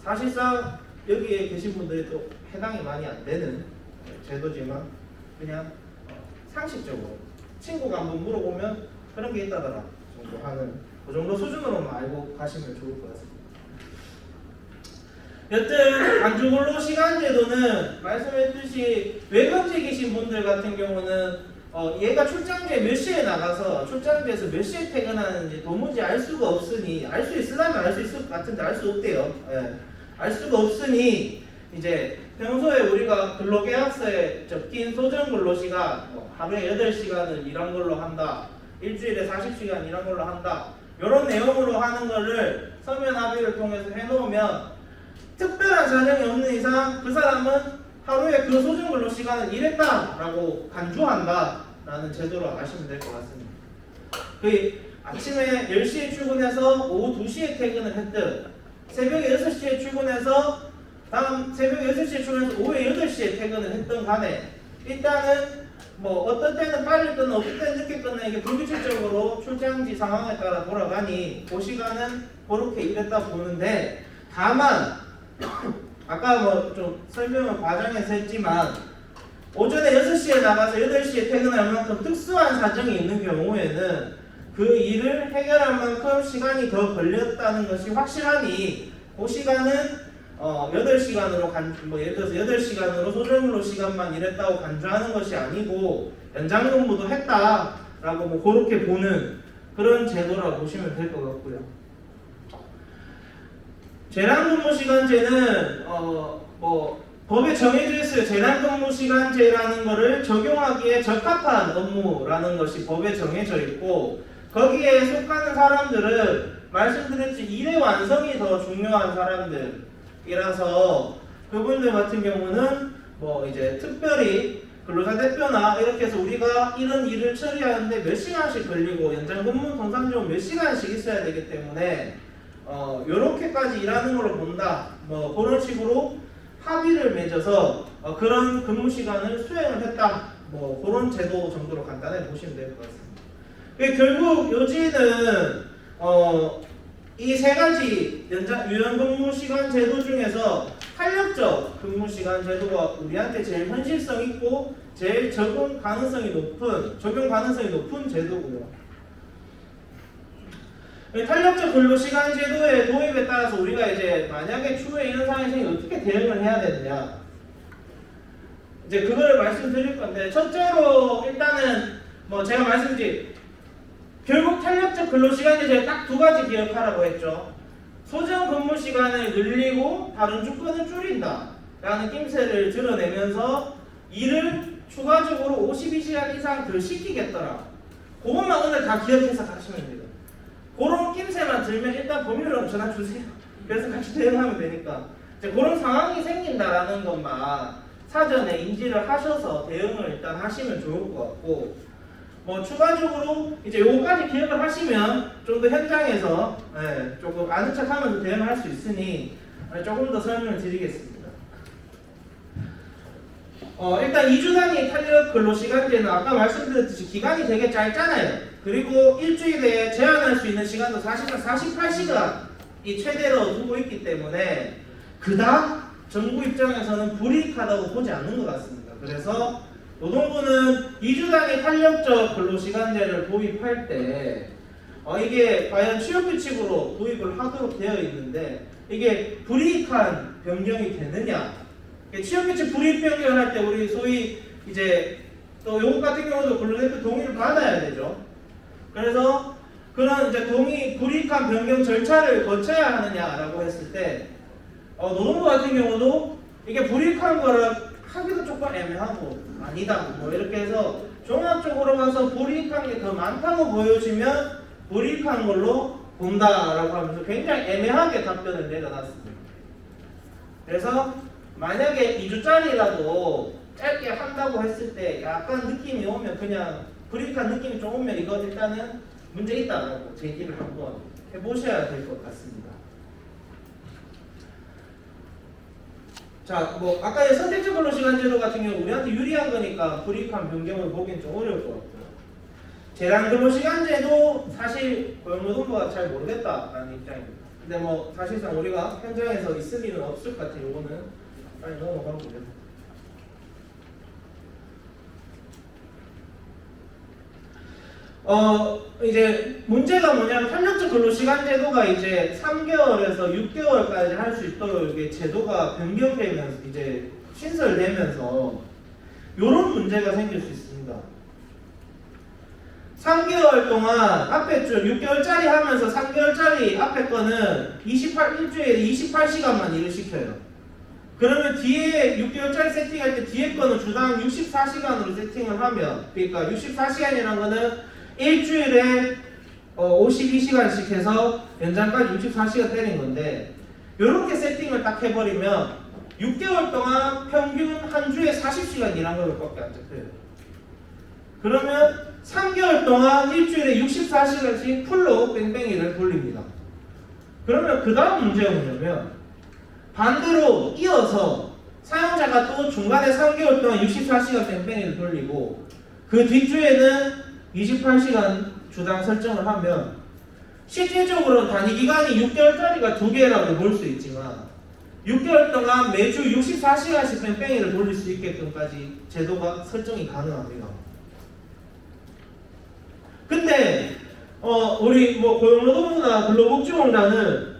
사실상 여기에 계신 분들이 또 해당이 많이 안 되는 제도지만 그냥 상식적으로 친구가 한번 물어보면 그런 게 있다더라 정도 하는 그 정도 수준으로만 알고 가시면 좋을 것 같습니다. 여튼 간주근로시간제도는 말씀했듯이 외근직이신 분들 같은 경우는 얘가 출장지에 몇 시에 나가서 출장지에서 몇 시에 퇴근하는지 도무지 알 수가 없으니 알 수 있으려면 알 수 있을 것 같은데 알 수 없대요. 알 수가 없으니 이제 평소에 우리가 근로계약서에 적힌 소정근로시간 하루에 8시간을 일한 걸로 한다. 일주일에 40시간 일한 걸로 한다. 이런 내용으로 하는 거를 서면 합의를 통해서 해놓으면 특별한 사정이 없는 이상 그 사람은 하루에 그 소정근로시간을 일했다라고 간주한다라는 제도로 아시면 될 것 같습니다. 그 아침에 10시에 출근해서 오후 2시에 퇴근을 했든 새벽에 6시에 출근해서 다음 새벽에 6시에 출근해서 오후에 8시에 퇴근을 했든 간에 일단은 뭐 어떤 때는 빨리 끝나 어떤 때는 늦게 끝나 이게 불규칙적으로 출장지 상황에 따라 돌아가니 그 시간은 그렇게 일했다 보는데 다만 아까 뭐 좀 설명을 과장해서 했지만 오전에 6시에 나가서 8시에 퇴근할 만큼 특수한 사정이 있는 경우에는 그 일을 해결할 만큼 시간이 더 걸렸다는 것이 확실하니 그 시간은 8시간으로 뭐 예를 들어서 8시간으로 소정근로 시간만 일했다고 간주하는 것이 아니고 연장 근무도 했다. 된다라고 뭐 그렇게 보는 그런 제도라고 보시면 될 것 같고요. 재난근무시간제는 뭐 법에 정해져 있어요. 재난근무시간제라는 것을 적용하기에 적합한 업무라는 것이 법에 정해져 있고, 거기에 속하는 사람들은 말씀드렸지 일의 완성이 더 중요한 사람들이라서 그분들 같은 경우는 뭐 이제 특별히 근로자 대표나 이렇게 해서 우리가 이런 일을 처리하는데 몇 시간씩 걸리고 연장 근무 통상적으로 몇 시간씩 있어야 되기 때문에 요렇게까지 일하는 걸로 본다, 뭐 그런 식으로 합의를 맺어서 그런 근무 시간을 수행을 했다, 뭐 그런 제도 정도로 간단히 보시면 될 것 같습니다. 결국 요지는 이 세 가지 유연 근무 시간 제도 중에서 탄력적 근무 시간 제도가 우리한테 제일 현실성 있고 제일 적용 가능성이 높은 제도고요. 탄력적 근로시간 제도의 도입에 따라서 우리가 이제 만약에 추후에 이런 상황이 생기면 어떻게 대응을 해야 되느냐, 이제 그걸 말씀드릴 건데, 첫째로 일단은 뭐 제가 말씀드린 결국 탄력적 근로시간 제도에 딱 두 가지 기억하라고 했죠. 소정 근무 시간을 늘리고 다른 주권을 줄인다 라는 낌새를 드러내면서 일을 추가적으로 52시간 이상 더 시키겠더라, 그것만 오늘 다 기억해서 가시면 됩니다. 그런 낌새만 들면 일단 법률로 전화 주세요. 그래서 같이 대응하면 되니까. 이제 그런 상황이 생긴다라는 것만 사전에 인지를 하셔서 대응을 일단 하시면 좋을 것 같고, 뭐 추가적으로 이제 요거까지 기억을 하시면 좀 더 현장에서 조금 아는 척하면서 대응할 수 있으니 조금 더 설명을 드리겠습니다. 일단 2주 단위 탄력 근로시간제는 아까 말씀드렸듯이 기간이 되게 짧잖아요. 그리고 일주일에 제한할 수 있는 시간도 사실은 48시간이 최대로 두고 있기 때문에 그닥 정부 입장에서는 불이익하다고 보지 않는 것 같습니다. 그래서 노동부는 2주 단위 탄력적 근로시간제를 도입할 때 이게 과연 취업규칙으로 도입을 하도록 되어 있는데 이게 불이익한 변경이 되느냐, 취업규칙 불이익 변경을 할 때 우리 소위 이제 또 요거 같은 경우도 근로대표 동의를 받아야 되죠. 그래서 그런 이제 불이익한 변경 절차를 거쳐야 하느냐라고 했을 때 노동부 같은 경우도 이게 불이익한 거를 하기도 조금 애매하고 아니다 뭐 이렇게 해서 종합적으로 봐서 불이익한 게 더 많다고 보여지면 불이익한 걸로 본다라고 하면서 굉장히 애매하게 답변을 내려놨습니다. 그래서 만약에 2주짜리라도 짧게 한다고 했을 때 약간 느낌이 오면, 그냥 불이익한 느낌이 좀 오면 이거 일단은 문제 있다라고 제기를 한번 해보셔야 될 것 같습니다. 자, 뭐 아까 선택적 근로시간제도 같은 경우 우리한테 유리한 거니까 불이익한 변경을 보기엔 좀 어려울 것 같고요. 재량근로시간제도 사실 고용노동부가 잘 모르겠다라는 입장입니다. 근데 뭐 사실상 우리가 현장에서 있을 일은 없을 것 같아요. 이거는 빨리 넘어가보죠. 이제 문제가 뭐냐면 탄력적 근로시간제도가 이제 3개월에서 6개월까지 할 수 있도록 이게 제도가 변경되면서 이제 신설되면서 이런 문제가 생길 수 있습니다. 3개월 동안 앞에 줄 6개월짜리 하면서 3개월짜리 앞에 거는 일주일에 28시간만 일을 시켜요. 그러면 뒤에 6개월짜리 세팅할 때 뒤에 거는 주당 64시간으로 세팅을 하면, 그러니까 64시간이라는 거는 일주일에 52시간씩 해서 연장까지 64시간 때린 건데, 이렇게 세팅을 딱 해버리면 6개월 동안 평균 한 주에 40시간 일한 것밖에 안 잡혀요. 그러면 3개월 동안 일주일에 64시간씩 풀로 뺑뺑이를 돌립니다. 그러면 그 다음 문제가 뭐냐면 반대로 이어서 사용자가 또 중간에 3개월 동안 64시간 뺑뺑이를 돌리고 그 뒷주에는 28시간 주당 설정을 하면 실질적으로 단위 기간이 6개월짜리가 2개라고 볼 수 있지만 6개월 동안 매주 64시간씩 뺑뺑이를 돌릴 수 있게끔까지 제도가 설정이 가능합니다. 근데 우리 뭐 고용노동부나 근로복지공단은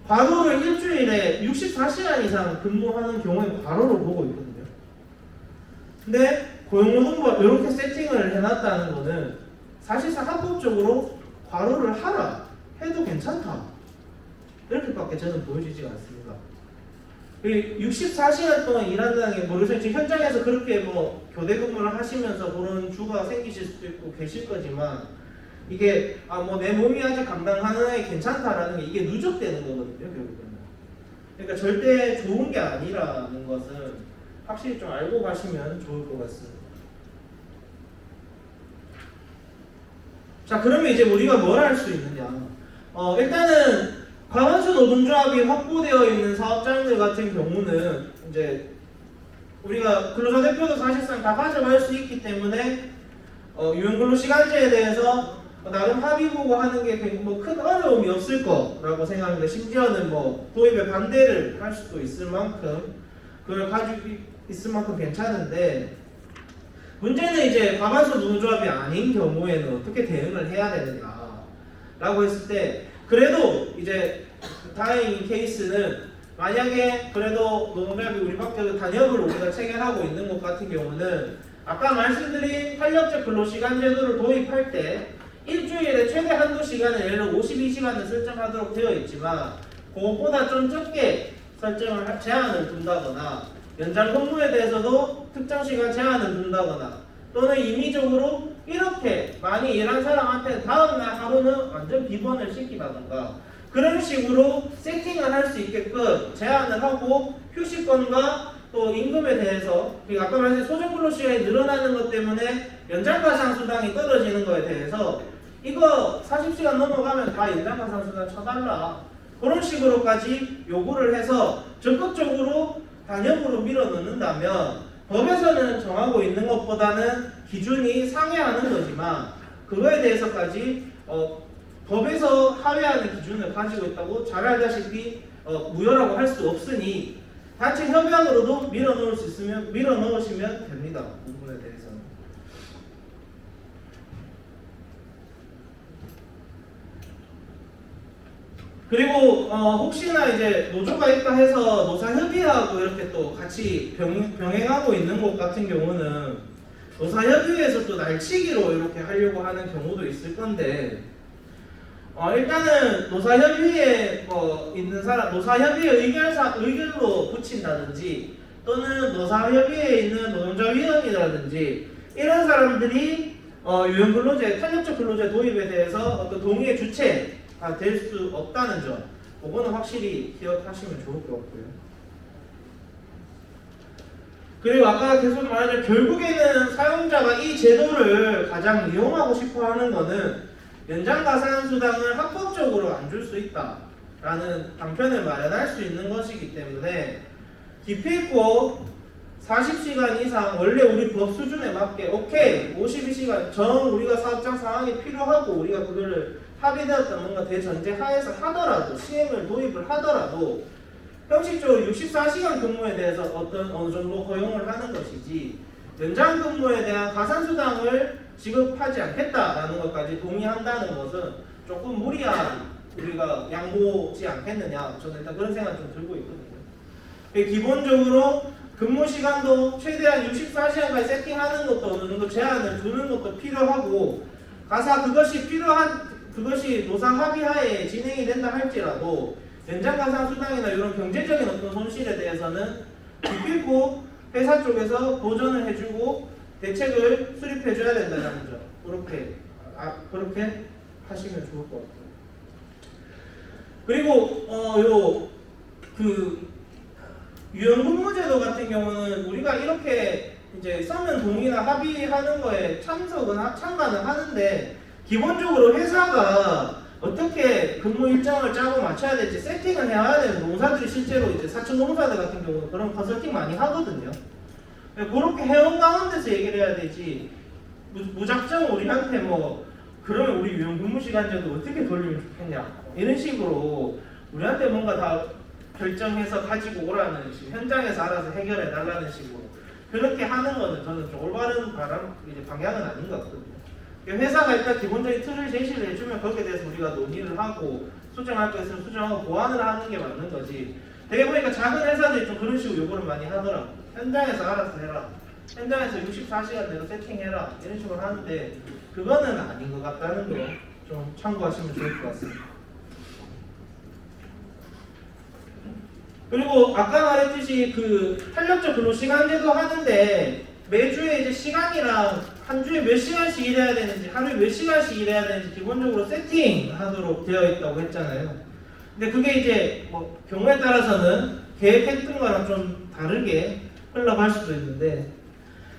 과로를 일주일에 64시간 이상 근무하는 경우에 과로로 보고 있거든요. 근데 고용노동부가 이렇게 세팅을 해놨다는 거는 사실상 합법적으로 과로를 하라 해도 괜찮다. 이렇게밖에 저는 보여지지가 않습니다. 64시간 동안 일한다는 게 모르겠어요. 지금 현장에서 그렇게 뭐 교대 근무를 하시면서 그런 주가 생기실 수도 있고 계실 거지만 이게 뭐 내 몸이 아직 감당하는 게 괜찮다라는 게 이게 누적되는 거거든요, 결국에는. 그러니까 절대 좋은 게 아니라는 것은 확실히 좀 알고 가시면 좋을 것 같습니다. 자, 그러면 이제 우리가 뭘 할 수 있느냐? 일단은 과반수 노동조합이 확보되어 있는 사업장들 같은 경우는 이제 우리가 근로자 대표도 사실상 다 가져갈 수 있기 때문에 유연근로시간제에 대해서 나름 합의 보고 하는 게 뭐 큰 어려움이 없을 거라고 생각합니다. 심지어는 뭐 도입에 반대를 할 수도 있을 만큼 그걸 가지고 있을 만큼 괜찮은데 문제는 이제 과반수 노동조합이 아닌 경우에는 어떻게 대응을 해야 되느냐라고 했을 때 그래도 이제 다행인 케이스는 만약에 그래도 노동조합이 우리 밖에서 단협을 우리가 체결하고 있는 것 같은 경우는 아까 말씀드린 탄력적 근로시간 제도를 도입할 때 일주일에 최대 한두 시간을 예를 들어 52시간을 설정하도록 되어 있지만 그것보다 좀 적게 설정을 제한을 둔다거나 연장 근무에 대해서도 특정 시간 제한을 둔다거나 또는 임의적으로 이렇게 많이 일한 사람한테 다음날 하루는 완전 비번을 시키다던가 그런 식으로 세팅을 할 수 있게끔 제한을 하고 휴식권과 또 임금에 대해서 그리고 아까 말했듯이 소정근로시간이 늘어나는 것 때문에 연장가상수당이 떨어지는 거에 대해서 이거 40시간 넘어가면 다 연장가상수당 쳐달라 그런 식으로까지 요구를 해서 적극적으로 단협으로 밀어넣는다면 법에서는 정하고 있는 것보다는 기준이 상회하는 거지만 그거에 대해서까지 법에서 하회하는 기준을 가지고 있다고 잘 알다시피 무효라고 할 수 없으니 단체 협약으로도 밀어넣으시면 됩니다. 그 부분에 대해서는. 그리고 혹시나 이제 노조가 있다 해서 노사협의회하고 이렇게 또 같이 병행하고 있는 것 같은 경우는 노사협의회에서 또 날치기로 이렇게 하려고 하는 경우도 있을 건데 일단은 노사협의회에 있는 사람, 노사협의회 의결로 붙인다든지 또는 노사협의회에 있는 노동자위원이라든지 이런 사람들이 유연근로제, 탄력적 근로제 도입에 대해서 어떤 동의의 주체가 될 수 없다는 점, 그거는 확실히 기억하시면 좋을 것 같고요. 그리고 아까 계속 말하자면 결국에는 사용자가 이 제도를 가장 이용하고 싶어 하는 거는 연장가산수당을 합법적으로 안 줄 수 있다라는 방편을 마련할 수 있는 것이기 때문에 기필코 40시간 이상 원래 우리 법 수준에 맞게 오케이 52시간 정 우리가 사업장 상황이 필요하고 우리가 그거를 합의되었던 뭔가 대전제 하에서 하더라도 시행을 도입을 하더라도 형식적으로 64시간 근무에 대해서 어느 정도 허용을 하는 것이지 연장 근무에 대한 가산수당을 지급하지 않겠다라는 것까지 동의한다는 것은 조금 무리한 우리가 양보지 않겠느냐 저는 일단 그런 생각 좀 들고 있거든요. 기본적으로 근무 시간도 최대한 64시간까지 세팅하는 것도 어느 정도 제한을 두는 것도 필요하고 그것이 노사 합의하에 진행이 된다 할지라도 연장 가산 수당이나 이런 경제적인 어떤 손실에 대해서는 기필코 회사 쪽에서 보전을 해주고 대책을 수립해줘야 된다는 점 그렇게 하시면 좋을 것 같아요. 그리고 유연근무제도 같은 경우는 우리가 이렇게 이제 서면 동의나 합의하는 거에 참가는 하는데 기본적으로 회사가 어떻게 근무 일정을 짜고 맞춰야 될지 세팅을 해야 되는 노사들이 실제로 이제 사측 노무사들 같은 경우는 그런 컨설팅 많이 하거든요. 그렇게 해온 가운데서 얘기를 해야 되지 무작정 우리한테 그러면 우리 유연근무시간제도 어떻게 돌리면 좋겠냐 이런 식으로 우리한테 뭔가 다 결정해서 가지고 오라는 식으로 현장에서 알아서 해결해 달라는 식으로 그렇게 하는 거는 저는 좀 올바른 방향은 아닌 것 같거든요. 회사가 일단 기본적인 틀을 제시를 해주면 거기에 대해서 우리가 논의를 하고 수정할 거 있으면 수정하고 보완을 하는 게 맞는 거지. 되게 보니까 작은 회사들이 좀 그런 식으로 요구를 많이 하더라고. 현장에서 알아서 해라. 현장에서 64시간 내로 세팅해라 이런 식으로 하는데 그거는 아닌 것 같다는 거 좀 참고하시면 좋을 것 같습니다. 그리고 아까 말했듯이 그 탄력적 근로시간제도 하는데 매주에 이제 시간이랑 한 주에 몇 시간씩 일해야 되는지 하루에 몇 시간씩 일해야 되는지 기본적으로 세팅하도록 되어 있다고 했잖아요. 근데 그게 이제 뭐 경우에 따라서는 계획했던 거랑 좀 다르게 흘러갈 수도 있는데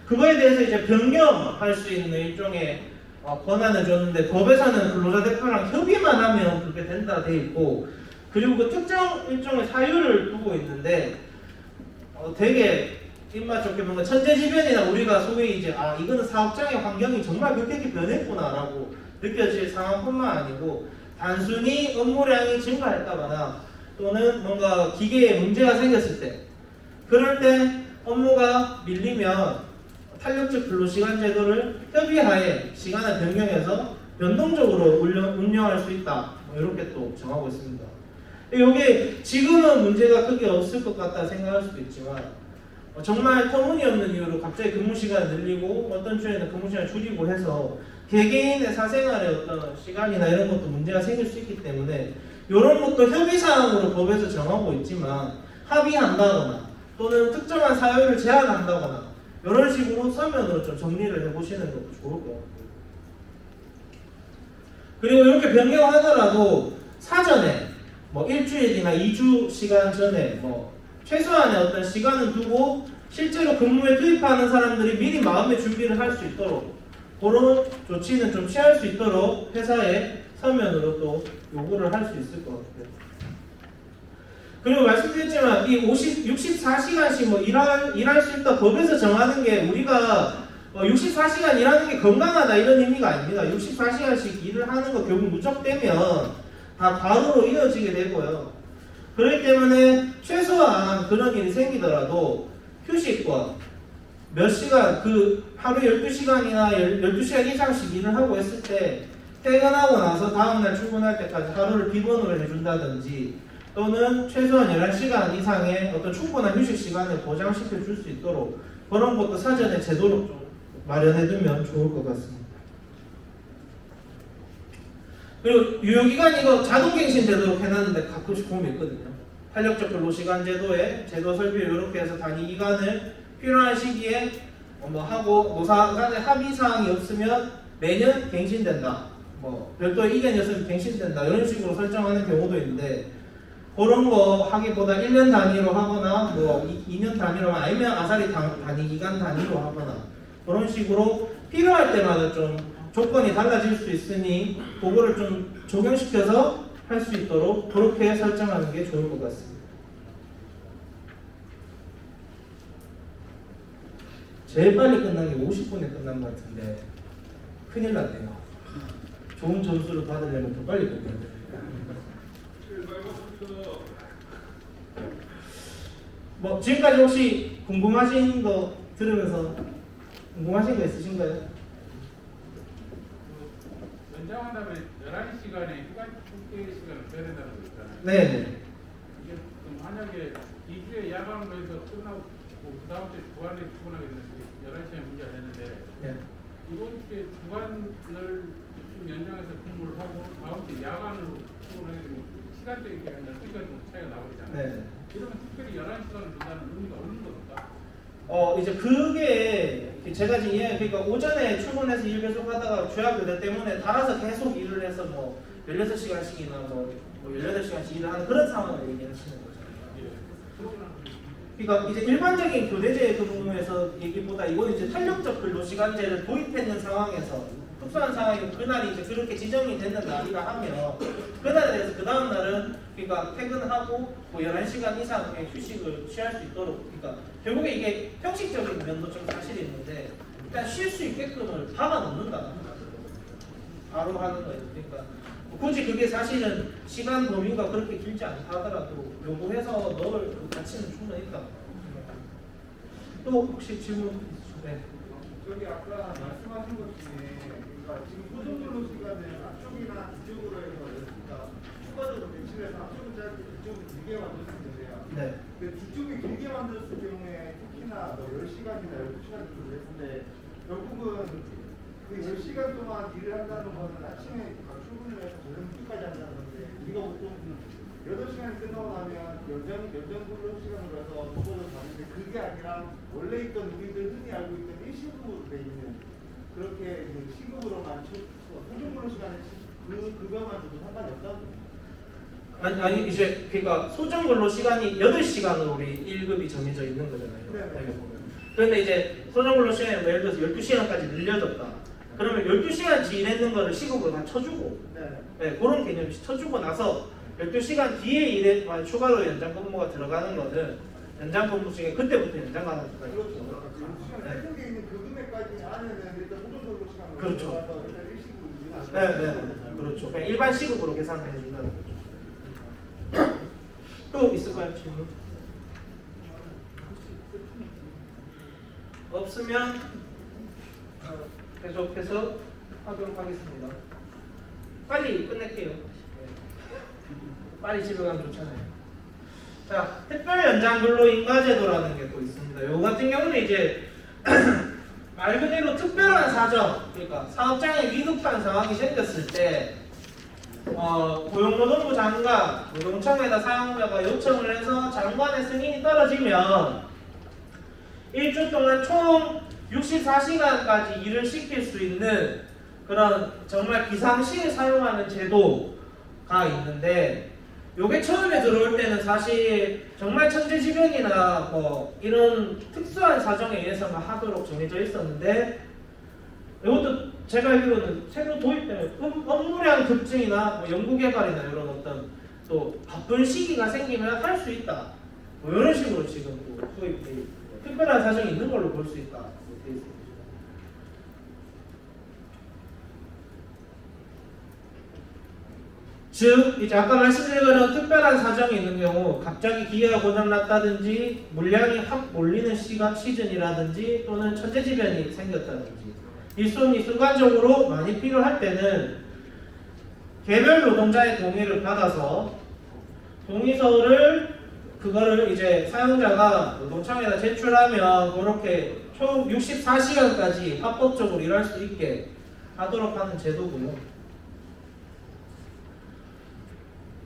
그거에 대해서 이제 변경할 수 있는 일종의 권한을 줬는데 법에서는 근로자 대표랑 협의만 하면 그렇게 된다 돼 있고 그리고 그 특정 일종의 사유를 두고 있는데 되게 입맛 좋게 뭔가 천재지변이나 우리가 소위 이제 이거는 사업장의 환경이 정말 그렇게 변했구나라고 느껴질 상황뿐만 아니고 단순히 업무량이 증가했다거나 또는 뭔가 기계에 문제가 생겼을 때 그럴 때 업무가 밀리면 탄력적 근로시간 제도를 협의하에 시간을 변경해서 변동적으로 운영할 수 있다. 이렇게 또 정하고 있습니다. 이게 지금은 문제가 크게 없을 것 같다 생각할 수도 있지만 정말 터무니없는 이유로 갑자기 근무 시간을 늘리고 어떤 주에는 근무 시간을 줄이고 해서 개개인의 사생활의 어떤 시간이나 이런 것도 문제가 생길 수 있기 때문에 이런 것도 협의사항으로 법에서 정하고 있지만 합의한다거나 또는 특정한 사유를 제한한다거나 이런 식으로 서면으로 좀 정리를 해보시는 것도 좋을 것 같고요. 그리고 이렇게 변경하더라도 사전에 뭐 일주일이나 2주 시간 전에 뭐 최소한의 어떤 시간을 두고 실제로 근무에 투입하는 사람들이 미리 마음의 준비를 할 수 있도록 그런 조치는 좀 취할 수 있도록 회사에 서면으로 또 요구를 할 수 있을 것 같아요. 그리고 말씀드렸지만 이 64시간씩 뭐 일할 수 있다 법에서 정하는 게 우리가 64시간 일하는 게 건강하다 이런 의미가 아닙니다. 64시간씩 일을 하는 거 결국 누적되면 다 과로로 이어지게 되고요. 그렇기 때문에 최소한 그런 일이 생기더라도 휴식과 몇 시간, 그 하루에 12시간이나 12시간 이상씩 일을 하고 있을 때 퇴근하고 나서 다음날 출근할 때까지 하루를 비번으로 해준다든지 또는 최소한 11시간 이상의 어떤 충분한 휴식 시간을 보장시켜 줄 수 있도록 그런 것도 사전에 제도로 좀 마련해두면 좋을 것 같습니다. 그리고 유효기간 이거 자동갱신 제도로 해놨는데 가끔씩 보면 있거든요. 탄력적 근로시간 제도에 제도 설비를 이렇게 해서 단위 기간을 필요한 시기에 뭐 하고 노사 간의 합의 사항이 없으면 매년 갱신된다. 뭐 별도의 이견이 없으면 갱신된다. 이런 식으로 설정하는 경우도 있는데 그런 거 하기보다 1년 단위로 하거나 뭐 2년 단위로 아니면 아사리 단위 기간 단위로 하거나 그런 식으로 필요할 때마다 좀 조건이 달라질 수 있으니 그거를 좀 적용시켜서 할 수 있도록 그렇게 설정하는 게 좋을 것 같습니다. 제일 빨리 끝난 게 50분에 끝난 것 같은데 큰일 났네요. 좋은 점수를 받으려면 더 빨리 끝내야 돼요. 뭐 지금까지 혹시 궁금하신 거 들으면서 궁금하신 거 있으신가요? 연장한 다음에 11시간에 휴가 축제 시간을 줘야 된다는 거 있잖아요. 네. 이게 만약에 2주에 야간으로 해서 끝나고 그 다음 주에 주간에 출근하게 되면 11시간 문제가 되는데 네. 이번 주에 주간을 좀 연장해서 근무를 하고 다음 주에 야간으로 출근하게 되면 시간적인 게 아니라 12시간 정도 차이가 나버리잖아요. 네. 이러면 특별히 11시간을 준다는 의미가 없는 겁니까? 이제 그게 제가 지금 그러니까 오전에 출근해서 일 계속 하다가 주야 교대 때문에 달아서 계속 일을 해서 뭐 16시간씩이나 뭐 18시간씩 일을 하는 그런 상황을 얘기하시는 거죠. 그러니까 이제 일반적인 교대제 근무에서 얘기보다 이건 이제 탄력적 근로시간제를 도입했는 상황에서 특수한 상황이 그날이 이제 그렇게 지정이 되는 날이라 하면 그날에 대해서 그 다음 날은 그러니까 퇴근하고 뭐 11시간 이상의 휴식을 취할 수 있도록 그러니까 결국에 이게 형식적인 면도 좀 사실이 있는데 일단 쉴 수 있게끔을 박아놓는다. 바로 하는 거예요. 그러니까 굳이 그게 사실은 시간 범위가 그렇게 길지 않다 하더라도 요구해서 넣을 그 가치는 충분히 있다. 또 혹시 질문 있으시죠? 네. 저기 아까 말씀하신 것 중에 그러니까 지금 고정근로 시간을 앞쪽이나 뒤쪽으로 해서 그러니까 추가적으로 배치해서 앞쪽은 짧게 뒤쪽은 길게 만들 수 있는데요. 네. 그 뒤쪽이 길게 만들었을 경우에 특히나 10시간이나 뭐 10시간이나 12시간 정도 됐는데 결국은 그 10시간 동안 일을 한다는 거는 아침에 출근을 해서 저녁 늦게까지 한다는 건데 우리가 보통 8시간이 끝나고 나면 연장 근로 시간으로 해서 보고를 받는데 그게 아니라 원래 있던 우리들 흔히 알고 있던 일시급으로 돼 있는 그렇게 그 시급으로만 소정 근로 시간에 그거만 줘도 상관이 없다는 거예요. 아니 이제 그러니까 소정 근로 시간이 8시간으로 우리 1급이 정해져 있는 거잖아요. 네. 그런데 이제 소정 근로 시간이 예를 들어서 12시간까지 늘려졌다. 그러면 12시간 지일했는 거를 시급으로 다 쳐주고 네, 그런 개념이 쳐주고 나서 12시간 뒤에 일에 추가로 연장 근무가 들어가는 거는 연장 근무 중에 그때부터 연장 가는 거예요. 그렇죠. 시간 게 있는 그 금액까지 안에는 일단 소정 근로 시간으로 그렇죠. 들어가서 일단 일시급으로 네. 그렇죠. 그냥 일반 시급으로 계산해 준다는 거죠. 또 있을까요, 질문? 없으면 계속해서 하도록 하겠습니다. 빨리 끝낼게요. 빨리 집에 가면 좋잖아요. 자, 특별 연장 근로 인가제도라는 게 또 있습니다. 요 같은 경우는 이제 말 그대로 특별한 사정, 그러니까 사업장에 위급한 상황이 생겼을 때 고용노동부 장관, 노동청에다 사용자가 요청을 해서 장관의 승인이 떨어지면 1주 동안 총 64시간까지 일을 시킬 수 있는 그런 정말 비상시에 사용하는 제도가 있는데 요게 처음에 들어올 때는 사실 정말 천재지변이나 뭐 이런 특수한 사정에 의해서만 하도록 정해져 있었는데 이것도 제가 알기로는 새로 도입되면 업무량 급증이나 뭐 연구개발이나 이런 어떤 또 바쁜 시기가 생기면 할 수 있다. 뭐 이런 식으로 지금 또 도입돼 있고 특별한 사정이 있는 걸로 볼 수 있다. 돼 있습니다. 즉 이제 아까 말씀드린 거는 특별한 사정이 있는 경우 갑자기 기계가 고장났다든지 물량이 확 몰리는 시즌이라든지 또는 천재지변이 생겼다든지 일손이 순간적으로 많이 필요할 때는 개별 노동자의 동의를 받아서 동의서를 그거를 이제 사용자가 노동청에다 제출하면 그렇게 총 64시간까지 합법적으로 일할 수 있게 하도록 하는 제도고요.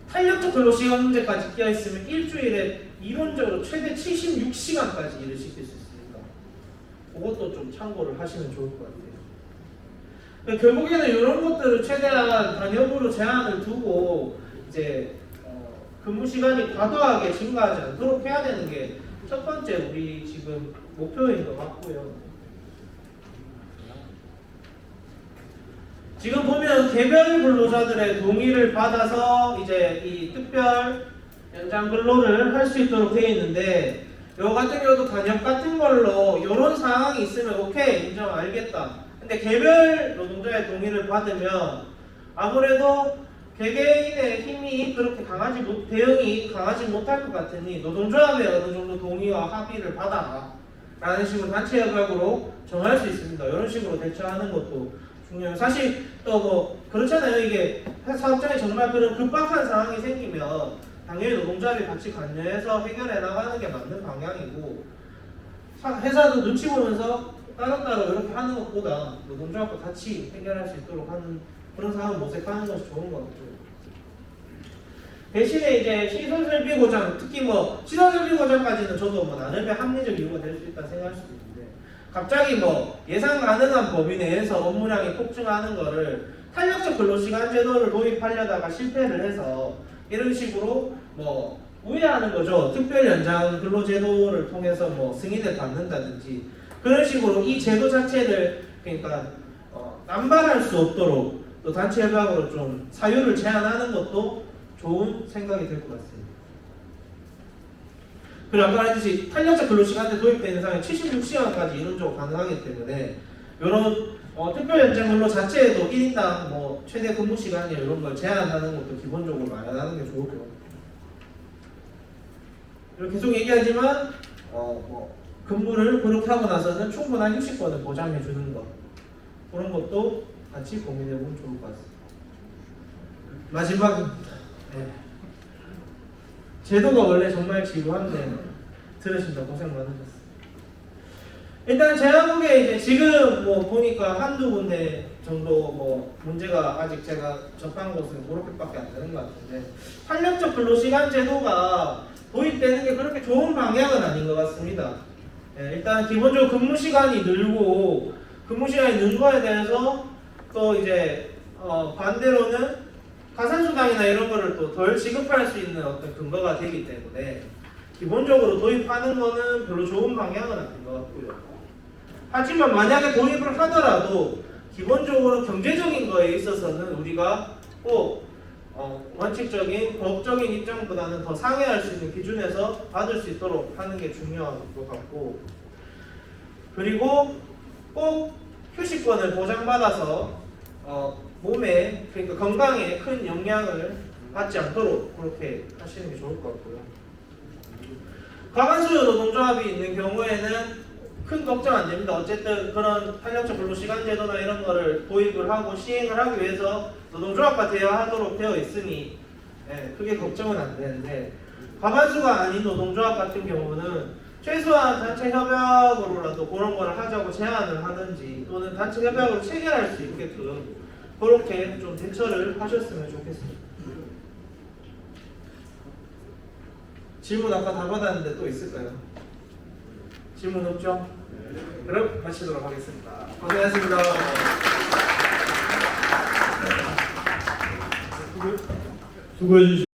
탄력적 근로시간 문제까지 끼어있으면 일주일에 이론적으로 최대 76시간까지 일을 시킬 수 있으니까 그것도 좀 참고를 하시면 좋을 것 같아요. 결국에는 이런 것들을 최대한 단협으로 제한을 두고 이제 근무 시간이 과도하게 증가하지 않도록 해야 되는 게 첫 번째 우리 지금 목표인 것 같고요. 지금 보면 개별 근로자들의 동의를 받아서 이제 이 특별 연장 근로를 할 수 있도록 되어 있는데 요 같은 경우도 단협 같은 걸로 이런 상황이 있으면 오케이 인정 알겠다. 근데 개별 노동자의 동의를 받으면 아무래도 개개인의 힘이 그렇게 대응이 강하지 못할 것 같으니 노동조합의 어느 정도 동의와 합의를 받아라 라는 식으로 단체 협약으로 정할 수 있습니다. 이런 식으로 대처하는 것도 중요해요. 사실 또 뭐 그렇잖아요. 이게 사업장에 정말 그런 급박한 상황이 생기면 당연히 노동조합이 같이 관여해서 해결해 나가는 게 맞는 방향이고 회사도 눈치 보면서 따로따로 이렇게 하는 것보다 노동조합과 같이 해결할 수 있도록 하는 그런 상황을 모색하는 것이 좋은 것 같고요. 대신에 이제 시설설비 고장, 특히 뭐 시설설비 고장까지는 저도 뭐 나름의 합리적 이유가 될 수 있다 생각할 수도 있는데 갑자기 뭐 예상 가능한 범위 내에서 업무량이 폭증하는 거를 탄력적 근로시간 제도를 도입하려다가 실패를 해서 이런 식으로 뭐 우회하는 거죠. 특별 연장 근로제도를 통해서 뭐 승인을 받는다든지 그런 식으로 이 제도 자체를 그러니까 남발할 수 없도록 또 단체 협약으로 좀 사유를 제한하는 것도 좋은 생각이 될 것 같습니다. 그리고 아까 말했듯이 탄력적 근로시간제 도입되는 상황에 76시간까지 이론적으로 가능하기 때문에 이런 특별 연장 근로 자체에도 1인당 뭐 최대 근무 시간이 이런 걸 제한하는 것도 기본적으로 마련하는 게 좋을 것 같아요. 이렇게 계속 얘기하지만 뭐 근무를 그렇게 하고 나서는 충분한 휴식권을 보장해 주는 것 그런 것도 같이 고민해 보면 좋을 것 같습니다. 마지막입니다. 네. 제도가 원래 정말 지루한데 들으신다 고생 많으셨습니다. 일단 제가 보기에 이제 지금 뭐 보니까 한두 군데 정도 뭐 문제가 아직 제가 접한 곳은 그렇게밖에 안 되는 것 같은데 탄력적 근로시간 제도가 도입되는 게 그렇게 좋은 방향은 아닌 것 같습니다. 예, 일단 기본적으로 근무 시간이 늘고 근무 시간이 는 거에 대해서 또 이제 반대로는 가산수당이나 이런 거를 또 덜 지급할 수 있는 어떤 근거가 되기 때문에 기본적으로 도입하는 거는 별로 좋은 방향은 아닌 것 같고요. 하지만 만약에 도입을 하더라도 기본적으로 경제적인 거에 있어서는 우리가 꼭 원칙적인 법적인 입장보다는 더 상회할 수 있는 기준에서 받을 수 있도록 하는 게 중요한 것 같고, 그리고 꼭 휴식권을 보장받아서 몸에 그러니까 건강에 큰 영향을 받지 않도록 그렇게 하시는 게 좋을 것 같고요. 과반수요 노동조합이 있는 경우에는 큰 걱정 안 됩니다. 어쨌든 그런 탄력적 근로시간 제도나 이런 거를 도입을 하고 시행을 하기 위해서 노동조합과 대화하도록 되어 있으니 크게 걱정은 안 되는데, 과반수가 아닌 노동조합 같은 경우는 최소한 단체 협약으로라도 그런 거를 하자고 제안을 하든지 또는 단체 협약으로 체결할 수 있게끔 그렇게 좀 대처를 하셨으면 좋겠습니다. 질문 아까 다 받았는데 또 있을까요? 질문 없죠? 그럼 마치도록 하겠습니다. 고생하셨습니다. 수고해 주십시오.